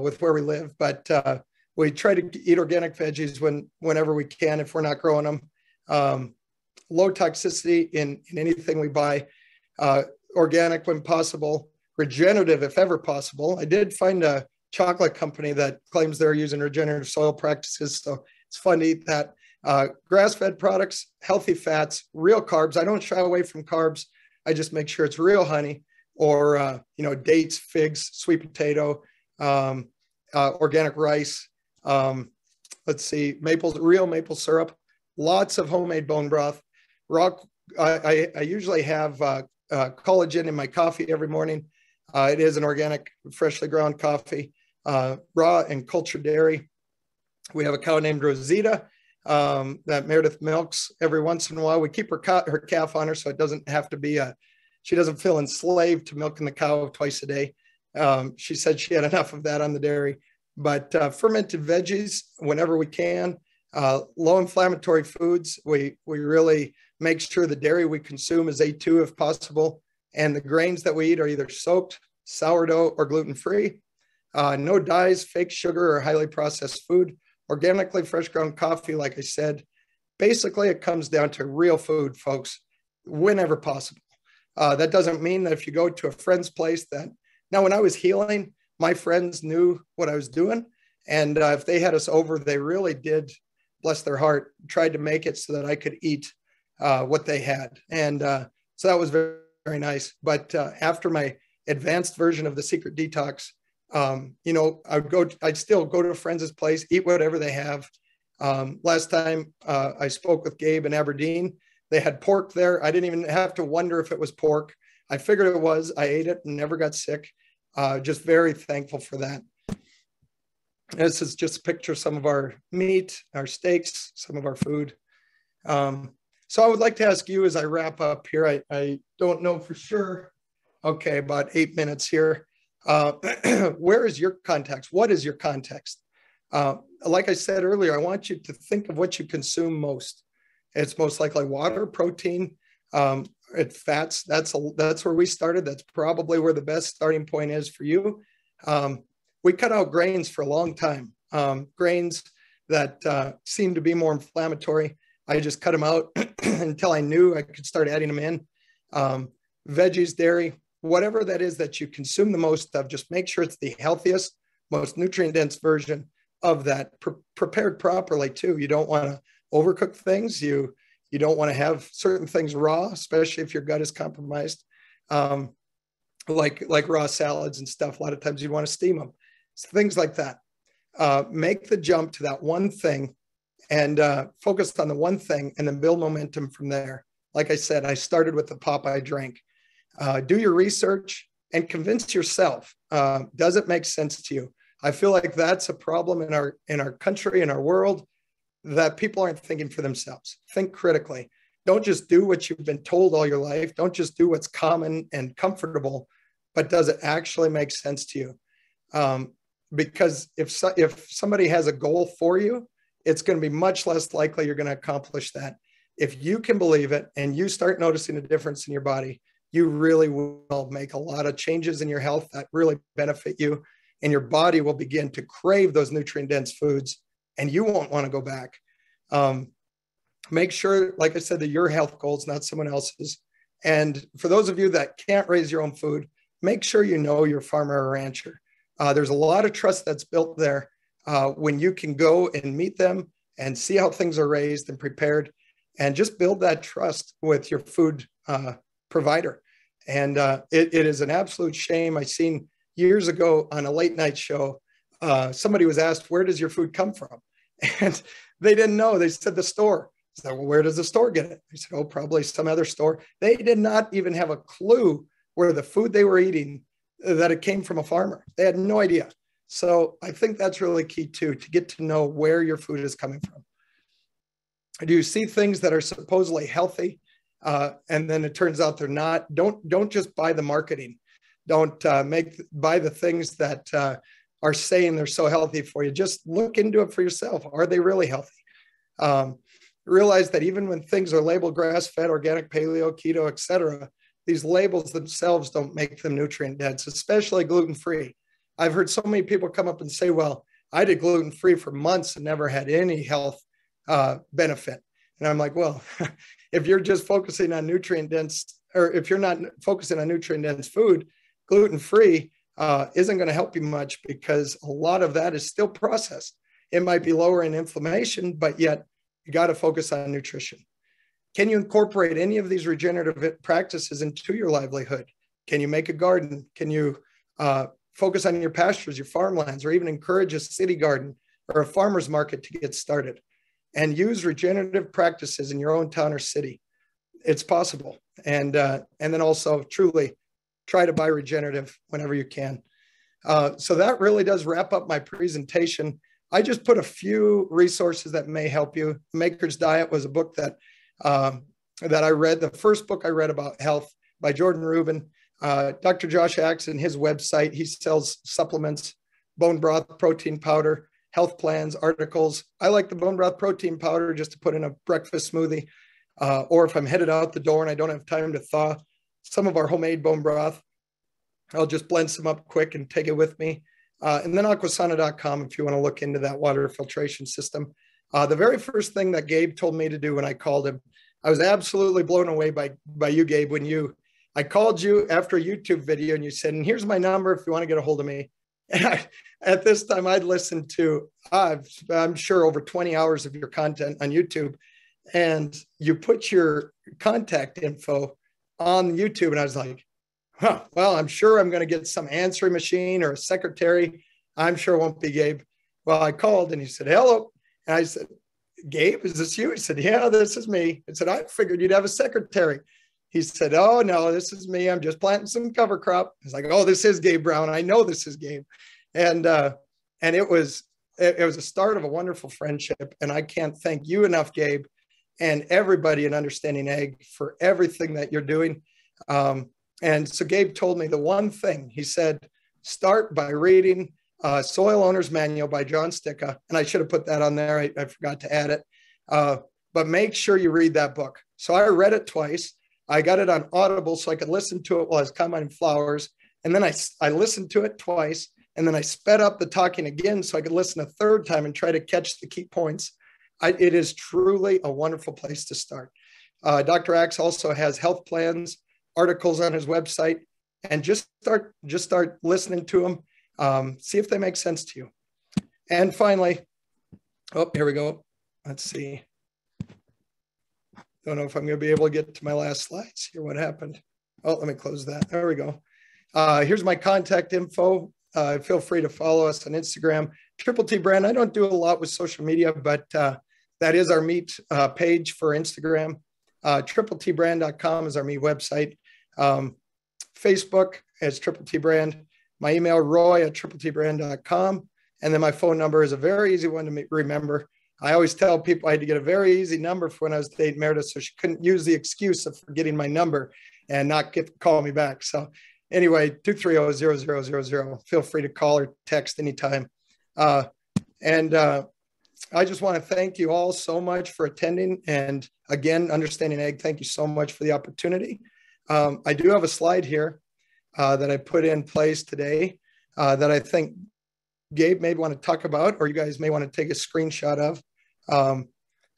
with where we live. But we try to eat organic veggies whenever we can if we're not growing them. Low toxicity in anything we buy, organic when possible, regenerative if ever possible. I did find a chocolate company that claims they're using regenerative soil practices, so it's fun to eat that. Grass-fed products, healthy fats, real carbs. I don't shy away from carbs. I just make sure it's real honey or dates, figs, sweet potato, organic rice. Let's see, real maple syrup, lots of homemade bone broth. I usually have collagen in my coffee every morning. It is an organic, freshly ground coffee, raw and cultured dairy. We have a cow named Rosita that Meredith milks every once in a while. We keep her calf on her so it doesn't have to be she doesn't feel enslaved to milking the cow twice a day. She said she had enough of that on the dairy. But fermented veggies, whenever we can, low inflammatory foods, we really make sure the dairy we consume is A2 if possible. And the grains that we eat are either soaked, sourdough, or gluten-free. No dyes, fake sugar, or highly processed food. Organically fresh ground coffee, like I said. Basically, it comes down to real food, folks, whenever possible. That doesn't mean that if you go to a friend's place that... Now, when I was healing, my friends knew what I was doing. And if they had us over, they really did, bless their heart, tried to make it so that I could eat what they had. And so that was very, very nice. But after my advanced version of the secret detox, I'd still go to a friend's place, eat whatever they have. Last time I spoke with Gabe in Aberdeen, they had pork there. I didn't even have to wonder if it was pork. I figured it was. I ate it and never got sick. Just very thankful for that. This is just a picture of some of our meat, our steaks, some of our food. So I would like to ask you as I wrap up here, I don't know for sure. Okay, about 8 minutes here. Where is your context? What is your context? Like I said earlier, I want you to think of what you consume most. It's most likely water, protein, fats. That's where we started. That's probably where the best starting point is for you. We cut out grains for a long time. Grains that seem to be more inflammatory. I just cut them out until I knew I could start adding them in. Veggies, dairy, whatever that is that you consume the most of, just make sure it's the healthiest, most nutrient-dense version of that, prepared properly too. You don't want to overcook things. You don't want to have certain things raw, especially if your gut is compromised, like raw salads and stuff. A lot of times you want to steam them. So things like that. Make the jump to that one thing and focus on the one thing and then build momentum from there. Like I said, I started with the pop I drank. Do your research and convince yourself. Does it make sense to you? I feel like that's a problem in our country, in our world, that people aren't thinking for themselves. Think critically. Don't just do what you've been told all your life. Don't just do what's common and comfortable, but does it actually make sense to you? Because if somebody has a goal for you, it's going to be much less likely you're going to accomplish that. If you can believe it and you start noticing a difference in your body, you really will make a lot of changes in your health that really benefit you, and your body will begin to crave those nutrient-dense foods, and you won't want to go back. Make sure, like I said, that your health goals, not someone else's. And for those of you that can't raise your own food, make sure you know your farmer or rancher. There's a lot of trust that's built there when you can go and meet them and see how things are raised and prepared, and just build that trust with your food provider. And it is an absolute shame. I seen years ago on a late night show, somebody was asked, where does your food come from? And they didn't know. They said the store. I said, well, where does the store get it? They said, oh, probably some other store. They did not even have a clue where the food they were eating that it came from a farmer. They had no idea. So I think that's really key too, to get to know where your food is coming from. Do you see things that are supposedly healthy, and then it turns out they're not? Don't just buy the marketing. Don't buy the things that are saying they're so healthy for you. Just look into it for yourself. Are they really healthy? Realize that even when things are labeled grass-fed, organic, paleo, keto, etc., these labels themselves don't make them nutrient dense, especially gluten-free. I've heard so many people come up and say, well, I did gluten-free for months and never had any health benefit. And I'm like, well, if you're just focusing on nutrient dense, or if you're not focusing on nutrient dense food, gluten-free isn't going to help you much, because a lot of that is still processed. It might be lowering inflammation, but yet you got to focus on nutrition. Can you incorporate any of these regenerative practices into your livelihood? Can you make a garden? Can you focus on your pastures, your farmlands, or even encourage a city garden or a farmer's market to get started? And use regenerative practices in your own town or city. It's possible. And then also truly try to buy regenerative whenever you can. So that really does wrap up my presentation. I just put a few resources that may help you. Maker's Diet was a book that I read, the first book I read about health by Jordan Rubin. Dr. Josh Axe, and his website, he sells supplements, bone broth, protein powder, health plans, articles. I like the bone broth protein powder just to put in a breakfast smoothie. Or if I'm headed out the door and I don't have time to thaw some of our homemade bone broth, I'll just blend some up quick and take it with me. And then aquasana.com if you want to look into that water filtration system. The very first thing that Gabe told me to do when I called him, I was absolutely blown away by you, Gabe, when I called you after a YouTube video and you said, and here's my number if you want to get a hold of me. And at this time, I'd listened to, I'm sure, over 20 hours of your content on YouTube. And you put your contact info on YouTube. And I was like, well, I'm sure I'm going to get some answering machine or a secretary. I'm sure it won't be Gabe. Well, I called and he said, hello. And I said, Gabe, is this you? He said, yeah, this is me. I said, I figured you'd have a secretary. He said, oh, no, this is me. I'm just planting some cover crop. I was like, oh, this is Gabe Brown. I know this is Gabe. And it was a start of a wonderful friendship. And I can't thank you enough, Gabe, and everybody in Understanding Ag for everything that you're doing. And so Gabe told me the one thing. He said, start by reading Soil Owner's Manual by John Sticka. And I should have put that on there. I forgot to add it. But make sure you read that book. So I read it twice. I got it on Audible so I could listen to it while I was combining flowers. And then I listened to it twice. And then I sped up the talking again so I could listen a third time and try to catch the key points. It is truly a wonderful place to start. Dr. Axe also has health plans, articles on his website, and just start listening to them. See if they make sense to you. And finally, oh, here we go. Let's see. Don't know if I'm going to be able to get to my last slides here. What happened? Oh, let me close that. There we go. Here's my contact info. Feel free to follow us on Instagram. Triple T Brand. I don't do a lot with social media, but that is our meat page for Instagram. TripleTbrand.com is our meat website. Facebook is Triple T Brand. My email, roy@tripletbrand.com. And then my phone number is a very easy one to remember. I always tell people I had to get a very easy number for when I was dating Meredith, so she couldn't use the excuse of forgetting my number and not call me back. So anyway, 230-0000. Feel free to call or text anytime. And I just want to thank you all so much for attending. And again, Understanding Ag, thank you so much for the opportunity. I do have a slide here that I put in place today that I think Gabe may want to talk about, or you guys may want to take a screenshot of.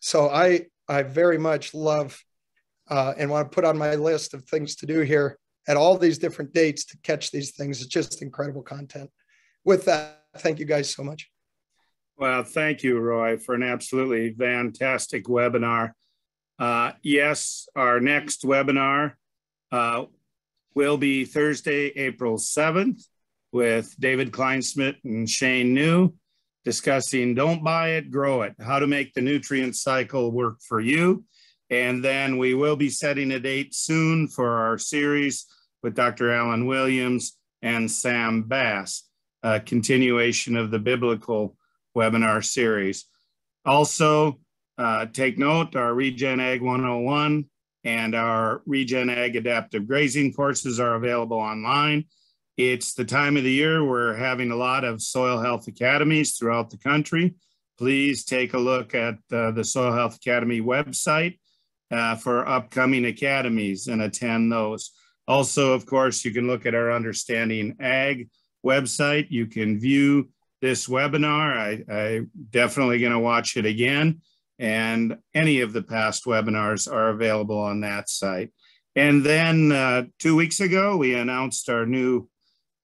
So I very much love and want to put on my list of things to do here at all these different dates to catch these things. It's just incredible content. With that, thank you guys so much. Well, thank you, Roy, for an absolutely fantastic webinar. Yes, our next webinar will be Thursday, April 7th with David Kleinsmith and Shane New discussing Don't Buy It, Grow It, how to make the nutrient cycle work for you. And then we will be setting a date soon for our series with Dr. Alan Williams and Sam Bass, a continuation of the biblical webinar series. Also, take note, our Regen Ag 101 and our Regen Ag Adaptive Grazing courses are available online. It's the time of the year we're having a lot of soil health academies throughout the country. Please take a look at the Soil Health Academy website for upcoming academies and attend those. Also, of course, you can look at our Understanding Ag website. You can view this webinar. I definitely going to watch it again. And any of the past webinars are available on that site. And then 2 weeks ago, we announced our new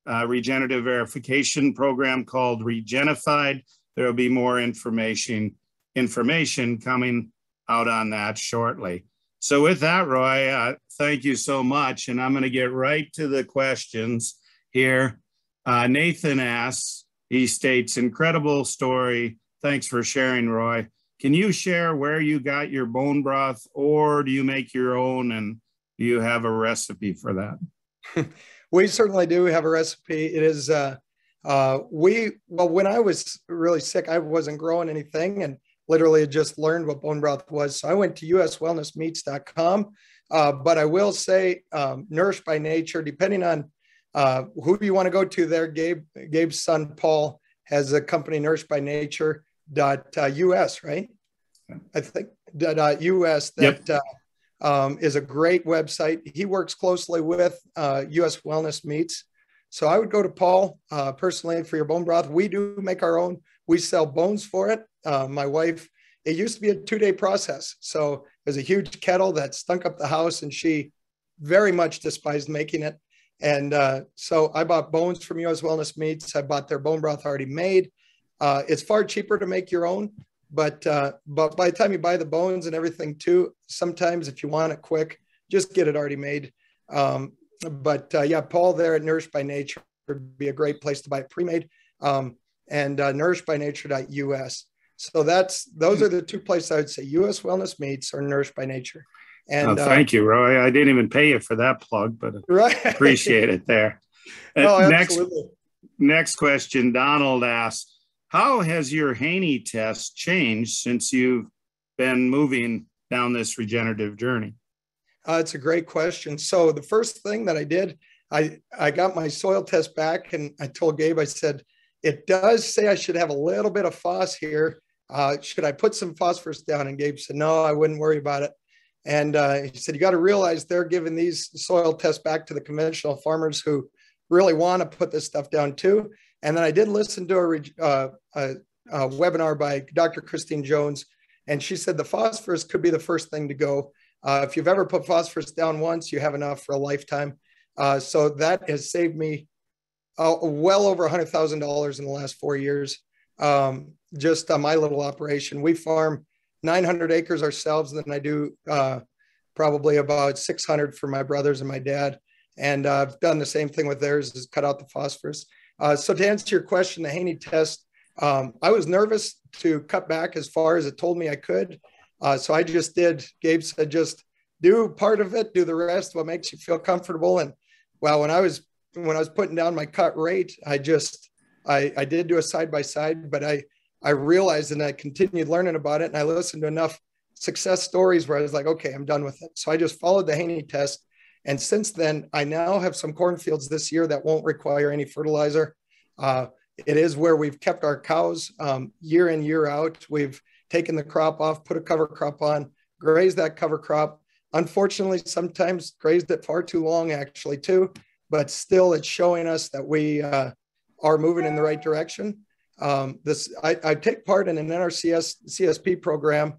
regenerative verification program called Regenified. There will be more information coming out on that shortly. So with that, Roy, thank you so much. And I'm going to get right to the questions here. Nathan asks, he states, incredible story. Thanks for sharing, Roy. Can you share where you got your bone broth, or do you make your own, and do you have a recipe for that? We certainly do have a recipe. It is, well, when I was really sick, I wasn't growing anything and literally had just learned what bone broth was. So I went to uswellnessmeats.com. But I will say, Nourished by Nature, depending on who you want to go to there, Gabe's son, Paul, has a company, Nourished by Nature. .us, right? I think .us that is a great website. He works closely with US Wellness Meats. So I would go to Paul personally for your bone broth. We do make our own. We sell bones for it. My wife, it used to be a 2-day process. So there's a huge kettle that stunk up the house and she very much despised making it. And so I bought bones from US Wellness Meats. I bought their bone broth already made. It's far cheaper to make your own, but by the time you buy the bones and everything too, sometimes if you want it quick, just get it already made. Yeah, Paul there at Nourished by Nature would be a great place to buy it pre-made, and nourishedbynature.us. So those are the two places I would say, US Wellness Meats or Nourished by Nature. And thank you, Roy. I didn't even pay you for that plug, but right. Appreciate it there. Oh, absolutely. Next question, Donald asks, how has your Haney test changed since you've been moving down this regenerative journey? It's a great question. So the first thing that I did, I got my soil test back and I told Gabe, I said, it does say I should have a little bit of phos here. Should I put some phosphorus down? And Gabe said, no, I wouldn't worry about it. And he said, you got to realize they're giving these soil tests back to the conventional farmers who really want to put this stuff down too. And then I did listen to a webinar by Dr. Christine Jones, and she said the phosphorus could be the first thing to go. If you've ever put phosphorus down once, you have enough for a lifetime. So that has saved me well over $100,000 in the last 4 years, just on my little operation. We farm 900 acres ourselves, and then I do probably about 600 for my brothers and my dad. And I've done the same thing with theirs, is cut out the phosphorus. So to answer your question, the Haney test, I was nervous to cut back as far as it told me I could. So I just did, Gabe said, just do part of it, do the rest, what makes you feel comfortable. And well, when I was putting down my cut rate, I did do a side-by-side, but I realized, and I continued learning about it, and I listened to enough success stories where I was like, okay, I'm done with it. So I just followed the Haney test. And since then, I now have some cornfields this year that won't require any fertilizer. It is where we've kept our cows year in, year out. We've taken the crop off, put a cover crop on, grazed that cover crop. Unfortunately, sometimes grazed it far too long, actually, too. But still, it's showing us that we are moving in the right direction. I take part in an NRCS CSP program.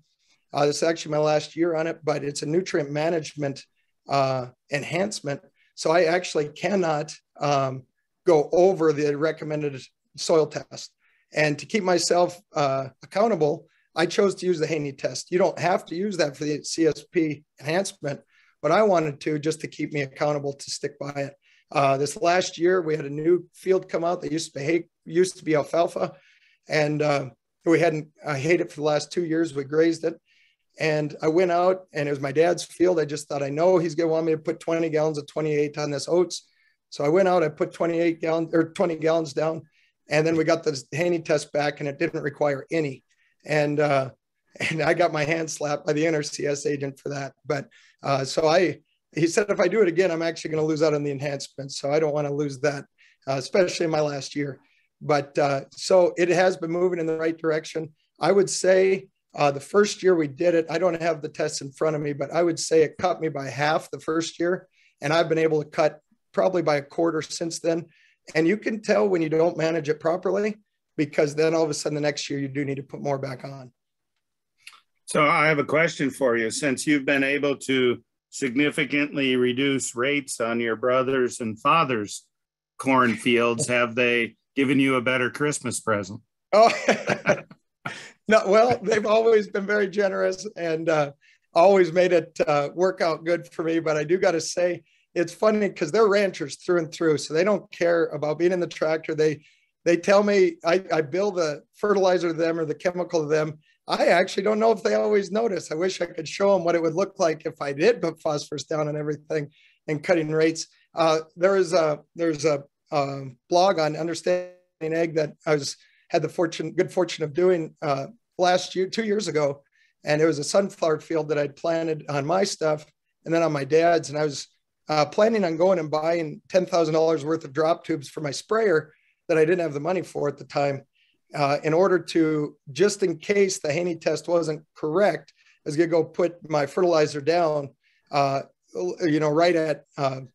This is actually my last year on it, but it's a nutrient management enhancement. So I actually cannot go over the recommended soil test. And to keep myself accountable, I chose to use the Haney test. You don't have to use that for the CSP enhancement, but I wanted to, just to keep me accountable, to stick by it. This last year, we had a new field come out that used to be alfalfa, and we hadn't. I hate it for the last 2 years. We grazed it, and I went out, and it was my dad's field. I just thought, I know he's going to want me to put 20 gallons of 28 on this oats. So I went out, I put 28 gallons or 20 gallons down, and then we got the Haney test back, and it didn't require any. And I got my hand slapped by the NRCS agent for that. But he said, if I do it again, I'm actually going to lose out on the enhancement. So I don't want to lose that, especially in my last year. But so it has been moving in the right direction. I would say the first year we did it, I don't have the tests in front of me, but I would say it cut me by half the first year. And I've been able to cut probably by a quarter since then. And you can tell when you don't manage it properly, because then all of a sudden the next year you do need to put more back on. So I have a question for you. Since you've been able to significantly reduce rates on your brothers and fathers' cornfields, have they given you a better Christmas present? Oh, no, well, they've always been very generous and always made it work out good for me. But I do got to say, it's funny because they're ranchers through and through. So they don't care about being in the tractor. They tell me I bill the fertilizer to them or the chemical to them. I actually don't know if they always notice. I wish I could show them what it would look like if I did put phosphorus down and everything and cutting rates. There's a blog on Understanding Ag that I had the good fortune of doing last year, 2 years ago. And it was a sunflower field that I'd planted on my stuff and then on my dad's. And I was planning on going and buying $10,000 worth of drop tubes for my sprayer that I didn't have the money for at the time. In order to, just in case the Haney test wasn't correct, I was going to go put my fertilizer down, right at the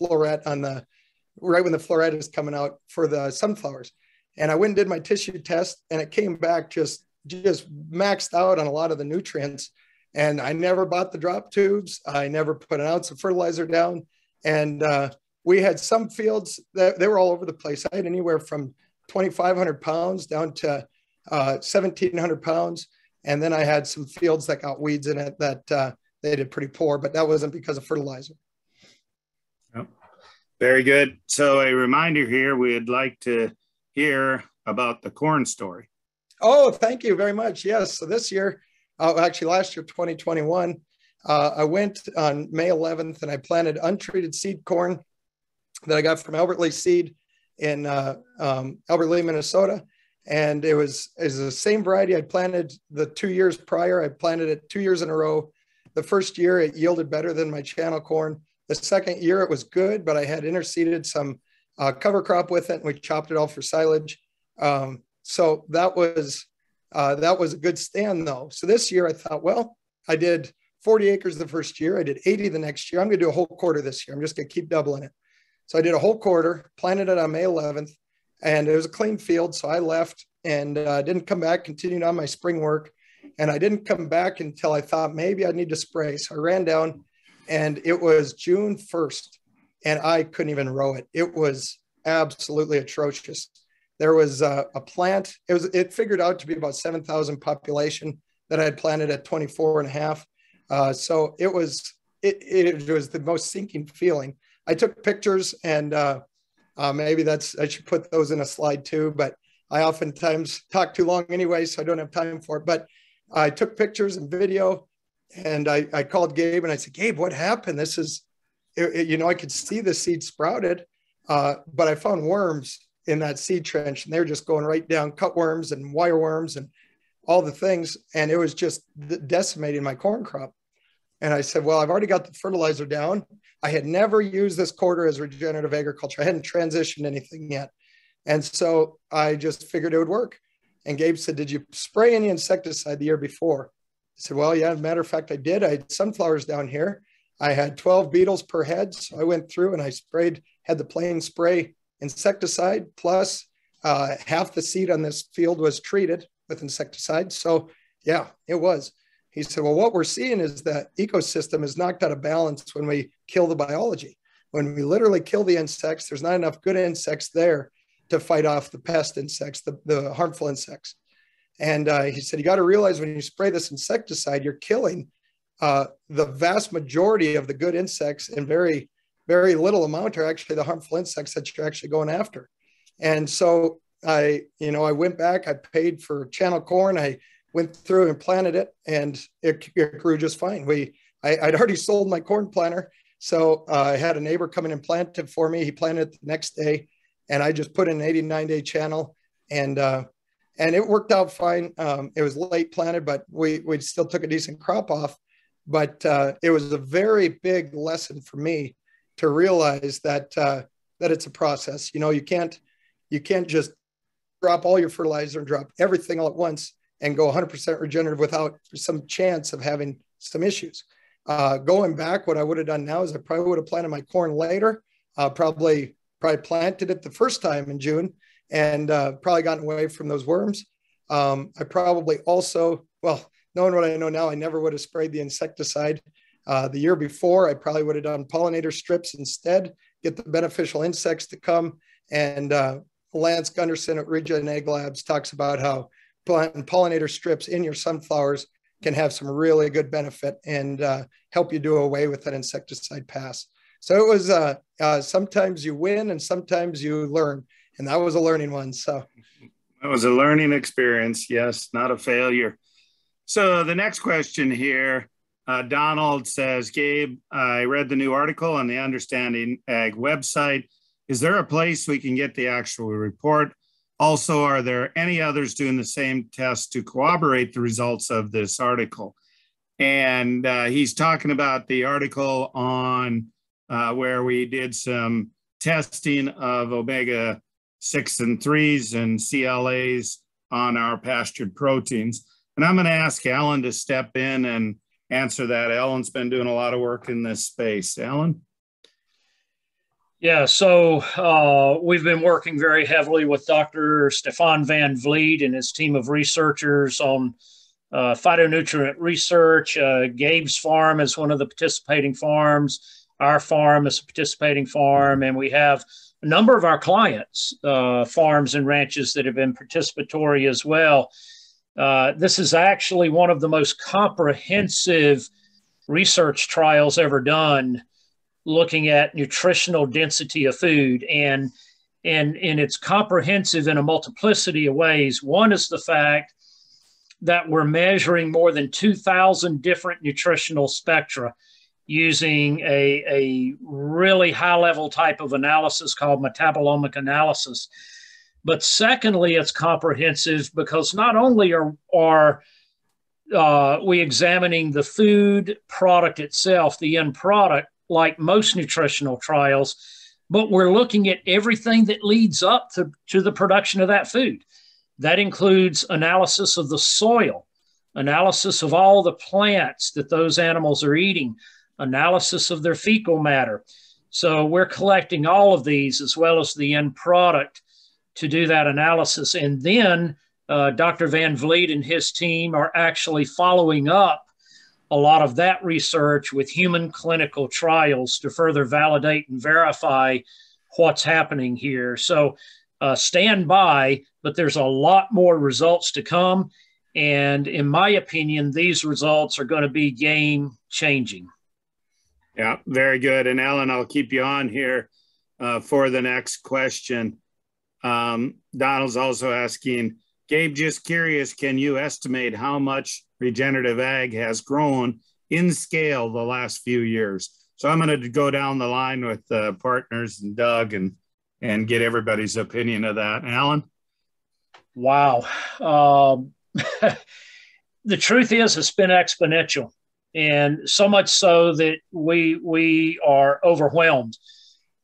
floret right when the floret is coming out for the sunflowers. And I went and did my tissue test, and it came back just maxed out on a lot of the nutrients. And I never bought the drop tubes. I never put an ounce of fertilizer down. And we had some fields that they were all over the place. I had anywhere from 2,500 pounds down to 1,700 pounds. And then I had some fields that got weeds in it that they did pretty poor, but that wasn't because of fertilizer. Yep. Very good. So a reminder here, we'd like to hear about the corn story. Oh, thank you very much. Yes. So this year, actually last year, 2021, I went on May 11th and I planted untreated seed corn that I got from Albert Lee Seed in Albert Lee, Minnesota. And it was the same variety I planted the 2 years prior. I planted it 2 years in a row. The first year it yielded better than my channel corn. The second year it was good, but I had interseeded some cover crop with it and we chopped it all for silage. So that was a good stand though. So this year I thought, well, I did 40 acres the first year. I did 80 the next year. I'm going to do a whole quarter this year. I'm just going to keep doubling it. So I did a whole quarter, planted it on May 11th, and it was a clean field. So I left and didn't come back, continued on my spring work. And I didn't come back until I thought maybe I need to spray. So I ran down and it was June 1st and I couldn't even row it. It was absolutely atrocious. There was a plant. It figured out to be about 7,000 population that I had planted at 24 and a half. So it was the most sinking feeling. I took pictures and maybe I should put those in a slide too, but I oftentimes talk too long anyway, so I don't have time for it. But I took pictures and video and I called Gabe and I said, Gabe, what happened? This is, I could see the seed sprouted, but I found worms in that seed trench and they were just going right down, cutworms and wireworms and all the things. And it was just decimating my corn crop. And I said, well, I've already got the fertilizer down. I had never used this quarter as regenerative agriculture. I hadn't transitioned anything yet. And so I just figured it would work. And Gabe said, did you spray any insecticide the year before? I said, well, yeah, as a matter of fact, I did. I had sunflowers down here. I had 12 beetles per head. So I went through and I had the plain spray insecticide plus half the seed on this field was treated with insecticide. So yeah, it was. He said, well, what we're seeing is that ecosystem is knocked out of balance when we kill the biology. When we literally kill the insects, there's not enough good insects there to fight off the pest insects, the harmful insects. And he said, you got to realize when you spray this insecticide, you're killing the vast majority of the good insects, and very, very little amount are actually the harmful insects that you're actually going after. And so I went back, I paid for channel corn. I went through and planted it and it grew just fine. I'd already sold my corn planter. So I had a neighbor come in and plant it for me. He planted it the next day, and I just put in an 89-day channel, and it worked out fine. It was late planted, but we still took a decent crop off. But it was a very big lesson for me to realize that that it's a process. You know, you can't just drop all your fertilizer and drop everything all at once and go 100% regenerative without some chance of having some issues. Going back, what I would have done now is I probably would have planted my corn later, probably planted it the first time in June, and probably gotten away from those worms. I probably also, well, knowing what I know now, I never would have sprayed the insecticide. The year before, I probably would have done pollinator strips instead, get the beneficial insects to come. And Lance Gunderson at Regen Ag Labs talks about how planting pollinator strips in your sunflowers can have some really good benefit and help you do away with that insecticide pass. So it was sometimes you win and sometimes you learn. And that was a learning one. So that was a learning experience. Yes, not a failure. So the next question here, Donald says, Gabe, I read the new article on the Understanding Ag website. Is there a place we can get the actual report? Also, are there any others doing the same test to corroborate the results of this article? And he's talking about the article on where we did some testing of omega-6 and 3s and CLAs on our pastured proteins. And I'm going to ask Alan to step in and answer that. Alan's been doing a lot of work in this space. Alan? Yeah, so we've been working very heavily with Dr. Stefan Van Vliet and his team of researchers on phytonutrient research. Gabe's farm is one of the participating farms. Our farm is a participating farm, and we have a number of our clients' farms and ranches that have been participatory as well. This is actually one of the most comprehensive research trials ever done, looking at nutritional density of food, and it's comprehensive in a multiplicity of ways. One is the fact that we're measuring more than 2,000 different nutritional spectra using a really high-level type of analysis called metabolomic analysis. But secondly, it's comprehensive because not only are we examining the food product itself, the end product, like most nutritional trials, but we're looking at everything that leads up to the production of that food. That includes analysis of the soil, analysis of all the plants that those animals are eating, analysis of their fecal matter. So we're collecting all of these as well as the end product to do that analysis. And then Dr. Van Vliet and his team are actually following up a lot of that research with human clinical trials to further validate and verify what's happening here. So stand by, but there's a lot more results to come. And in my opinion, these results are going to be game changing. Yeah, very good. And Alan, I'll keep you on here for the next question. Donald's also asking, Gabe, just curious, can you estimate how much regenerative ag has grown in scale the last few years? So I'm going to go down the line with partners and Doug and get everybody's opinion of that. Alan? Wow. The truth is it's been exponential, and so much so that we are overwhelmed.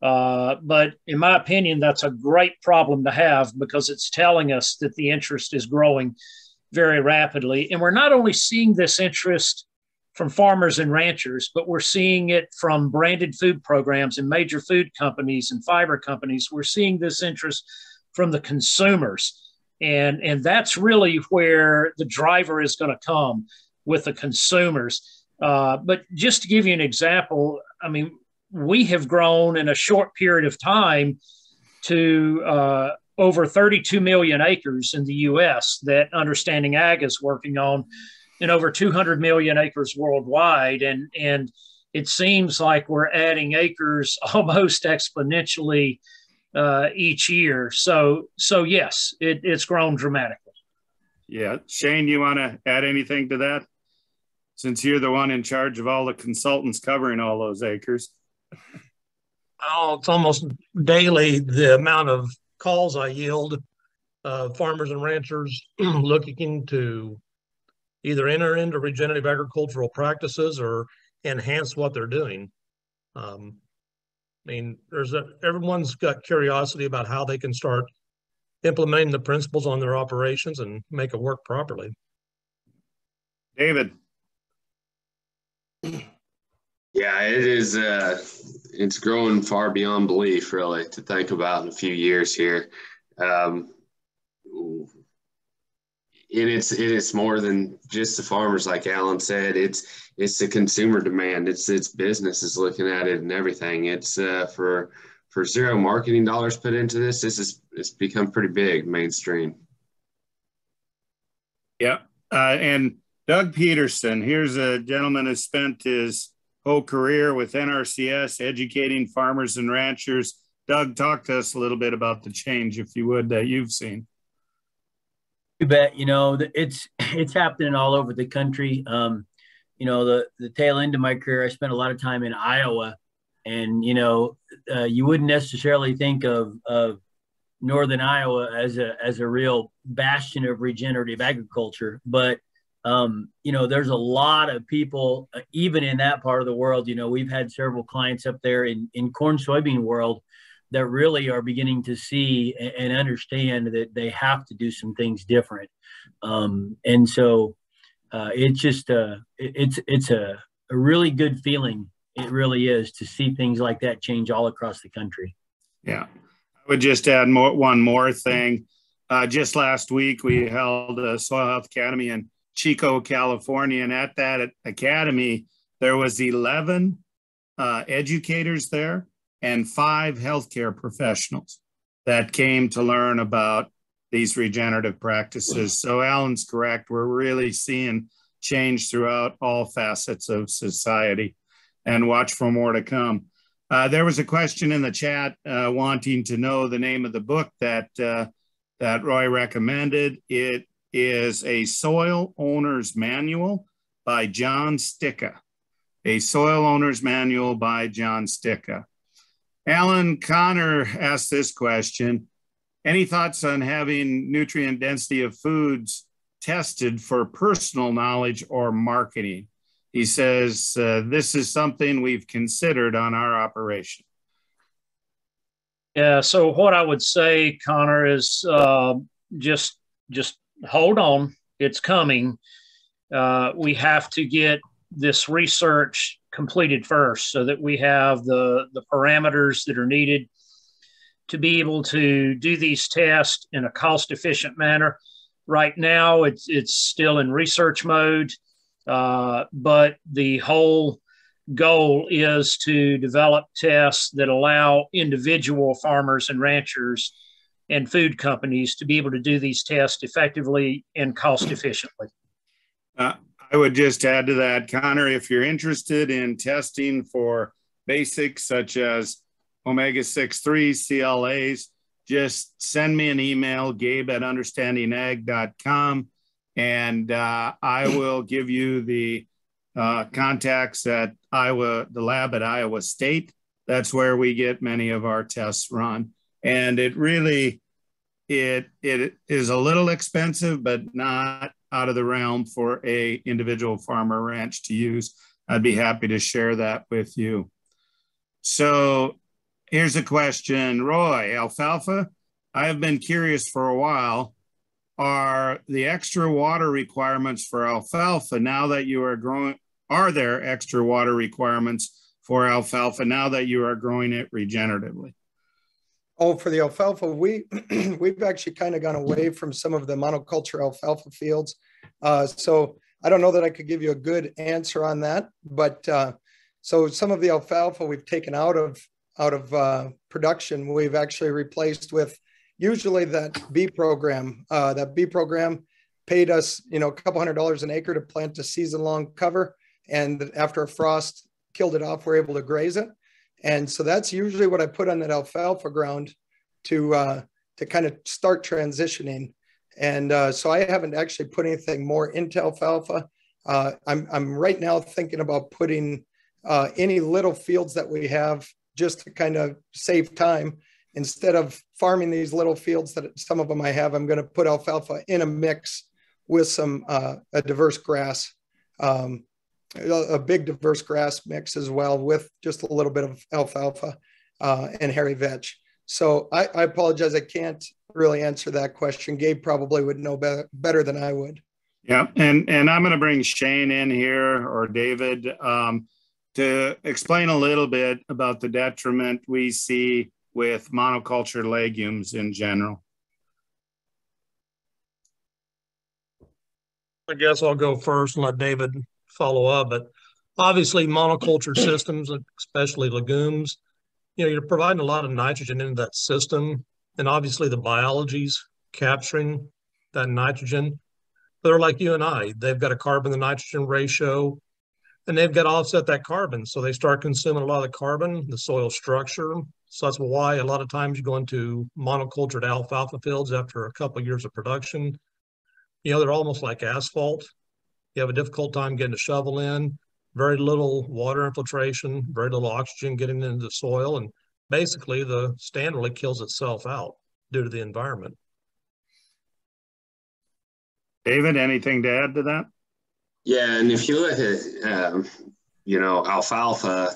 But in my opinion, that's a great problem to have because it's telling us that the interest is growing very rapidly. And we're not only seeing this interest from farmers and ranchers, but we're seeing it from branded food programs and major food companies and fiber companies. We're seeing this interest from the consumers. And that's really where the driver is going to come, with the consumers. But just to give you an example, I mean, we have grown in a short period of time to over 32 million acres in the U.S. that Understanding Ag is working on, and over 200 million acres worldwide. And it seems like we're adding acres almost exponentially each year. So yes, it's grown dramatically. Yeah. Shane, you want to add anything to that? Since you're the one in charge of all the consultants covering all those acres. Oh, it's almost daily the amount of calls I yield, farmers and ranchers looking to either enter into regenerative agricultural practices or enhance what they're doing. I mean, everyone's got curiosity about how they can start implementing the principles on their operations and make it work properly. David. Yeah, it is. It's growing far beyond belief, really, to think about in a few years here. And it's more than just the farmers, like Alan said. It's the consumer demand. It's businesses looking at it and everything. It's for zero marketing dollars put into this. It's become pretty big, mainstream. Yeah, and Doug Peterson. Here's a gentleman who spent his whole career with NRCS, educating farmers and ranchers. Doug, talk to us a little bit about the change, if you would, that you've seen. You bet. You know, it's happening all over the country. You know, the tail end of my career, I spent a lot of time in Iowa, and you know, you wouldn't necessarily think of northern Iowa as a real bastion of regenerative agriculture, but you know, there's a lot of people, even in that part of the world. You know, we've had several clients up there in corn soybean world that really are beginning to see and understand that they have to do some things different. And so it's just it's a really good feeling. It really is, to see things like that change all across the country. Yeah. I would just add one more thing. Just last week, we held a Soil Health Academy in Chico, California. And at that academy, there was 11 educators there and 5 healthcare professionals that came to learn about these regenerative practices. So Alan's correct. We're really seeing change throughout all facets of society, and watch for more to come. There was a question in the chat wanting to know the name of the book that Roy recommended. It is A Soil Owner's Manual by John Sticca. A Soil Owner's Manual by John Sticca. Alan Connor asked this question: any thoughts on having nutrient density of foods tested for personal knowledge or marketing? He says, this is something we've considered on our operation. Yeah, so what I would say, Connor, is just hold on. It's coming. We have to get this research completed first so that we have the parameters that are needed to be able to do these tests in a cost-efficient manner. Right now, it's still in research mode, but the whole goal is to develop tests that allow individual farmers and ranchers and food companies to be able to do these tests effectively and cost efficiently. I would just add to that, Connor, if you're interested in testing for basics such as omega-6-3 CLAs, just send me an email, gabe@understandingag.com, and I will give you the contacts at the lab at Iowa State. That's where we get many of our tests run. And it really, it is a little expensive, but not out of the realm for a individual farmer ranch to use. I'd be happy to share that with you. So here's a question. Roy, alfalfa, I have been curious for a while. Are the extra water requirements for alfalfa now that you are growing, are there extra water requirements for alfalfa now that you are growing it regeneratively? Oh, for the alfalfa, we've actually kind of gone away from some of the monoculture alfalfa fields. So I don't know that I could give you a good answer on that, but so some of the alfalfa we've taken out of production, we've actually replaced with usually that B program. That B program paid us, a couple $100 an acre to plant a season-long cover, and after a frost killed it off, we're able to graze it. And so that's usually what I put on that alfalfa ground to kind of start transitioning. And so I haven't actually put anything more into alfalfa. I'm right now thinking about putting any little fields that we have just to kind of save time. Instead of farming these little fields that some of them I have, I'm going to put alfalfa in a mix with some a diverse grass, a big diverse grass mix as well, with just a little bit of alfalfa and hairy vetch. So I apologize, I can't really answer that question. Gabe probably would know better than I would. Yeah, and I'm going to bring Shane in here, or David, to explain a little bit about the detriment we see with monoculture legumes in general. I guess I'll go first and let David follow up. But obviously, monoculture systems, especially legumes, you're providing a lot of nitrogen into that system, and obviously the biology's capturing that nitrogen. They're like you and I. They've got a carbon to nitrogen ratio, and they've got to offset that carbon. So they start consuming a lot of carbon, the soil structure. So that's why a lot of times you go into monocultured alfalfa fields after a couple of years of production. They're almost like asphalt. You have a difficult time getting a shovel in, very little water infiltration, very little oxygen getting into the soil. And basically the stand really kills itself out due to the environment. David, anything to add to that? Yeah, and if you look at, alfalfa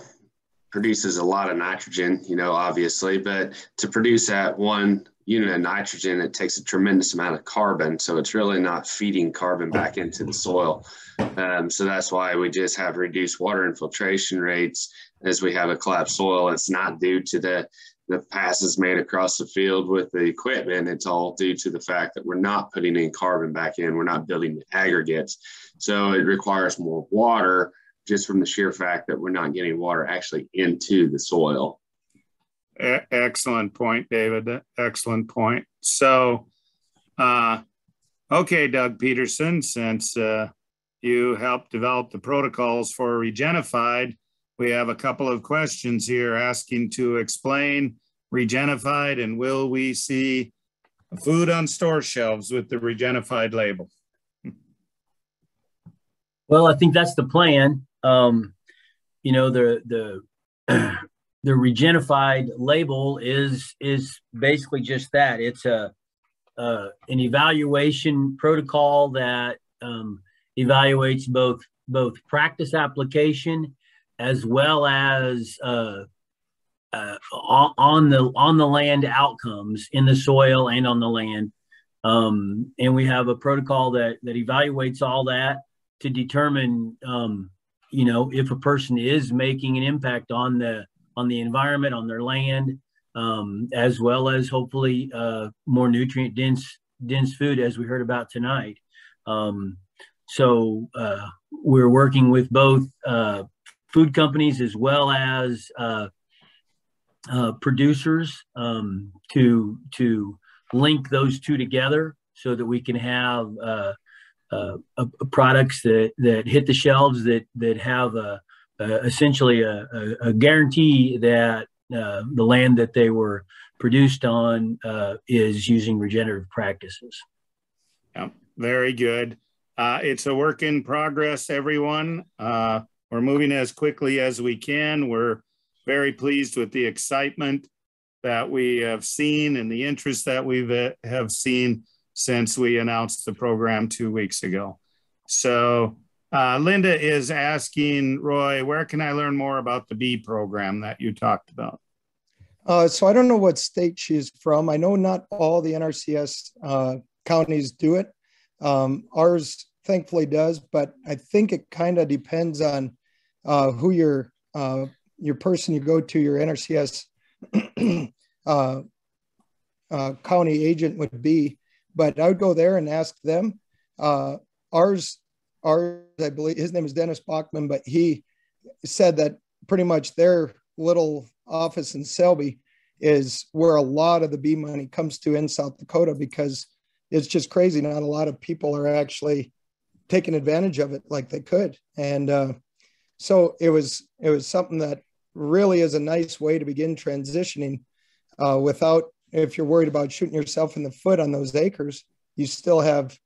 produces a lot of nitrogen, obviously, but to produce that 1 unit of nitrogen, it takes a tremendous amount of carbon. So it's really not feeding carbon back into the soil. So that's why we just have reduced water infiltration rates as we have a collapsed soil. It's not due to the passes made across the field with the equipment. It's all due to the fact that we're not putting in carbon back in. We're not building aggregates. So it requires more water just from the sheer fact that we're not getting water actually into the soil. Excellent point, David. Excellent point. So, okay, Doug Peterson, since you helped develop the protocols for Regenified, we have a couple of questions here asking to explain Regenified, and will we see food on store shelves with the Regenified label? Well, I think that's the plan. The Regenified label is basically just that. It's an evaluation protocol that evaluates both practice application as well as on the land outcomes in the soil and on the land. And we have a protocol that evaluates all that to determine if a person is making an impact on the environment, on their land, as well as hopefully more nutrient dense food, as we heard about tonight. So we're working with both food companies as well as producers to link those two together so that we can have products that hit the shelves that have essentially a guarantee that the land that they were produced on is using regenerative practices. Yeah, very good. It's a work in progress, everyone. We're moving as quickly as we can. We're very pleased with the excitement that we have seen and the interest that we have seen since we announced the program 2 weeks ago. So Linda is asking, Roy, where can I learn more about the bee program that you talked about? So I don't know what state she's from. I know not all the NRCS counties do it. Ours thankfully does, but I think it kind of depends on who your person you go to, your NRCS county agent would be. But I would go there and ask them. Ours, I believe his name is Dennis Bachman, but he said that pretty much their little office in Selby is where a lot of the bee money comes to in South Dakota, because it's just crazy. Not a lot of people are actually taking advantage of it like they could. And so it was something that really is a nice way to begin transitioning without, if you're worried about shooting yourself in the foot on those acres, you still have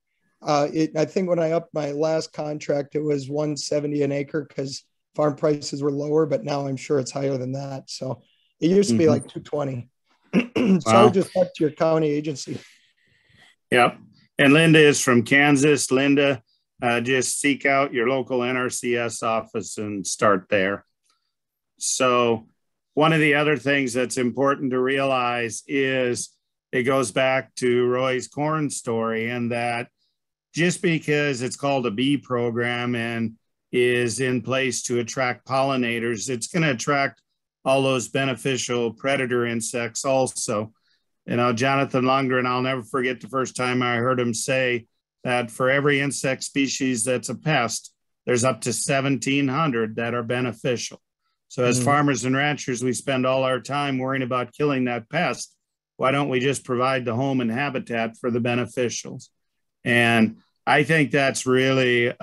I think when I upped my last contract, it was $170 an acre, because farm prices were lower, but now I'm sure it's higher than that. So it used to be like 220. So I would just talk to your county agency. Yep. And Linda is from Kansas. Linda, just seek out your local NRCS office and start there. So one of the other things that's important to realize is it goes back to Roy's corn story, and that just because it's called a bee program and is in place to attract pollinators, it's going to attract all those beneficial predator insects also. You know, Jonathan Lundgren, I'll never forget the first time I heard him say that for every insect species that's a pest, there's up to 1,700 that are beneficial. So as farmers and ranchers, we spend all our time worrying about killing that pest. Why don't we just provide the home and habitat for the beneficials? And I think that's really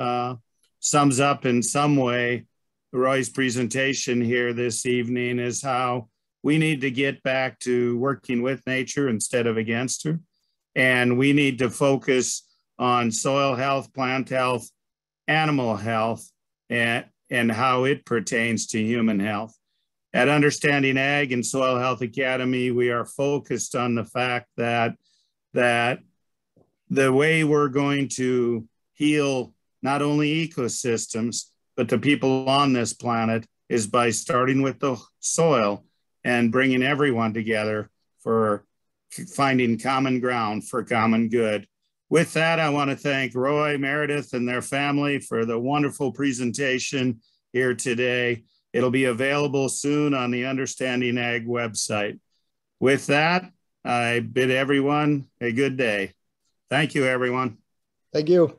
sums up in some way Roy's presentation here this evening, is how we need to get back to working with nature instead of against her. And we need to focus on soil health, plant health, animal health, and how it pertains to human health. At Understanding Ag and Soil Health Academy, we are focused on the fact that the way we're going to heal not only ecosystems, but the people on this planet is by starting with the soil and bringing everyone together for finding common ground for common good. With that, I want to thank Roy, Meredith, and their family for the wonderful presentation here today. It'll be available soon on the Understanding Ag website. With that, I bid everyone a good day. Thank you, everyone. Thank you.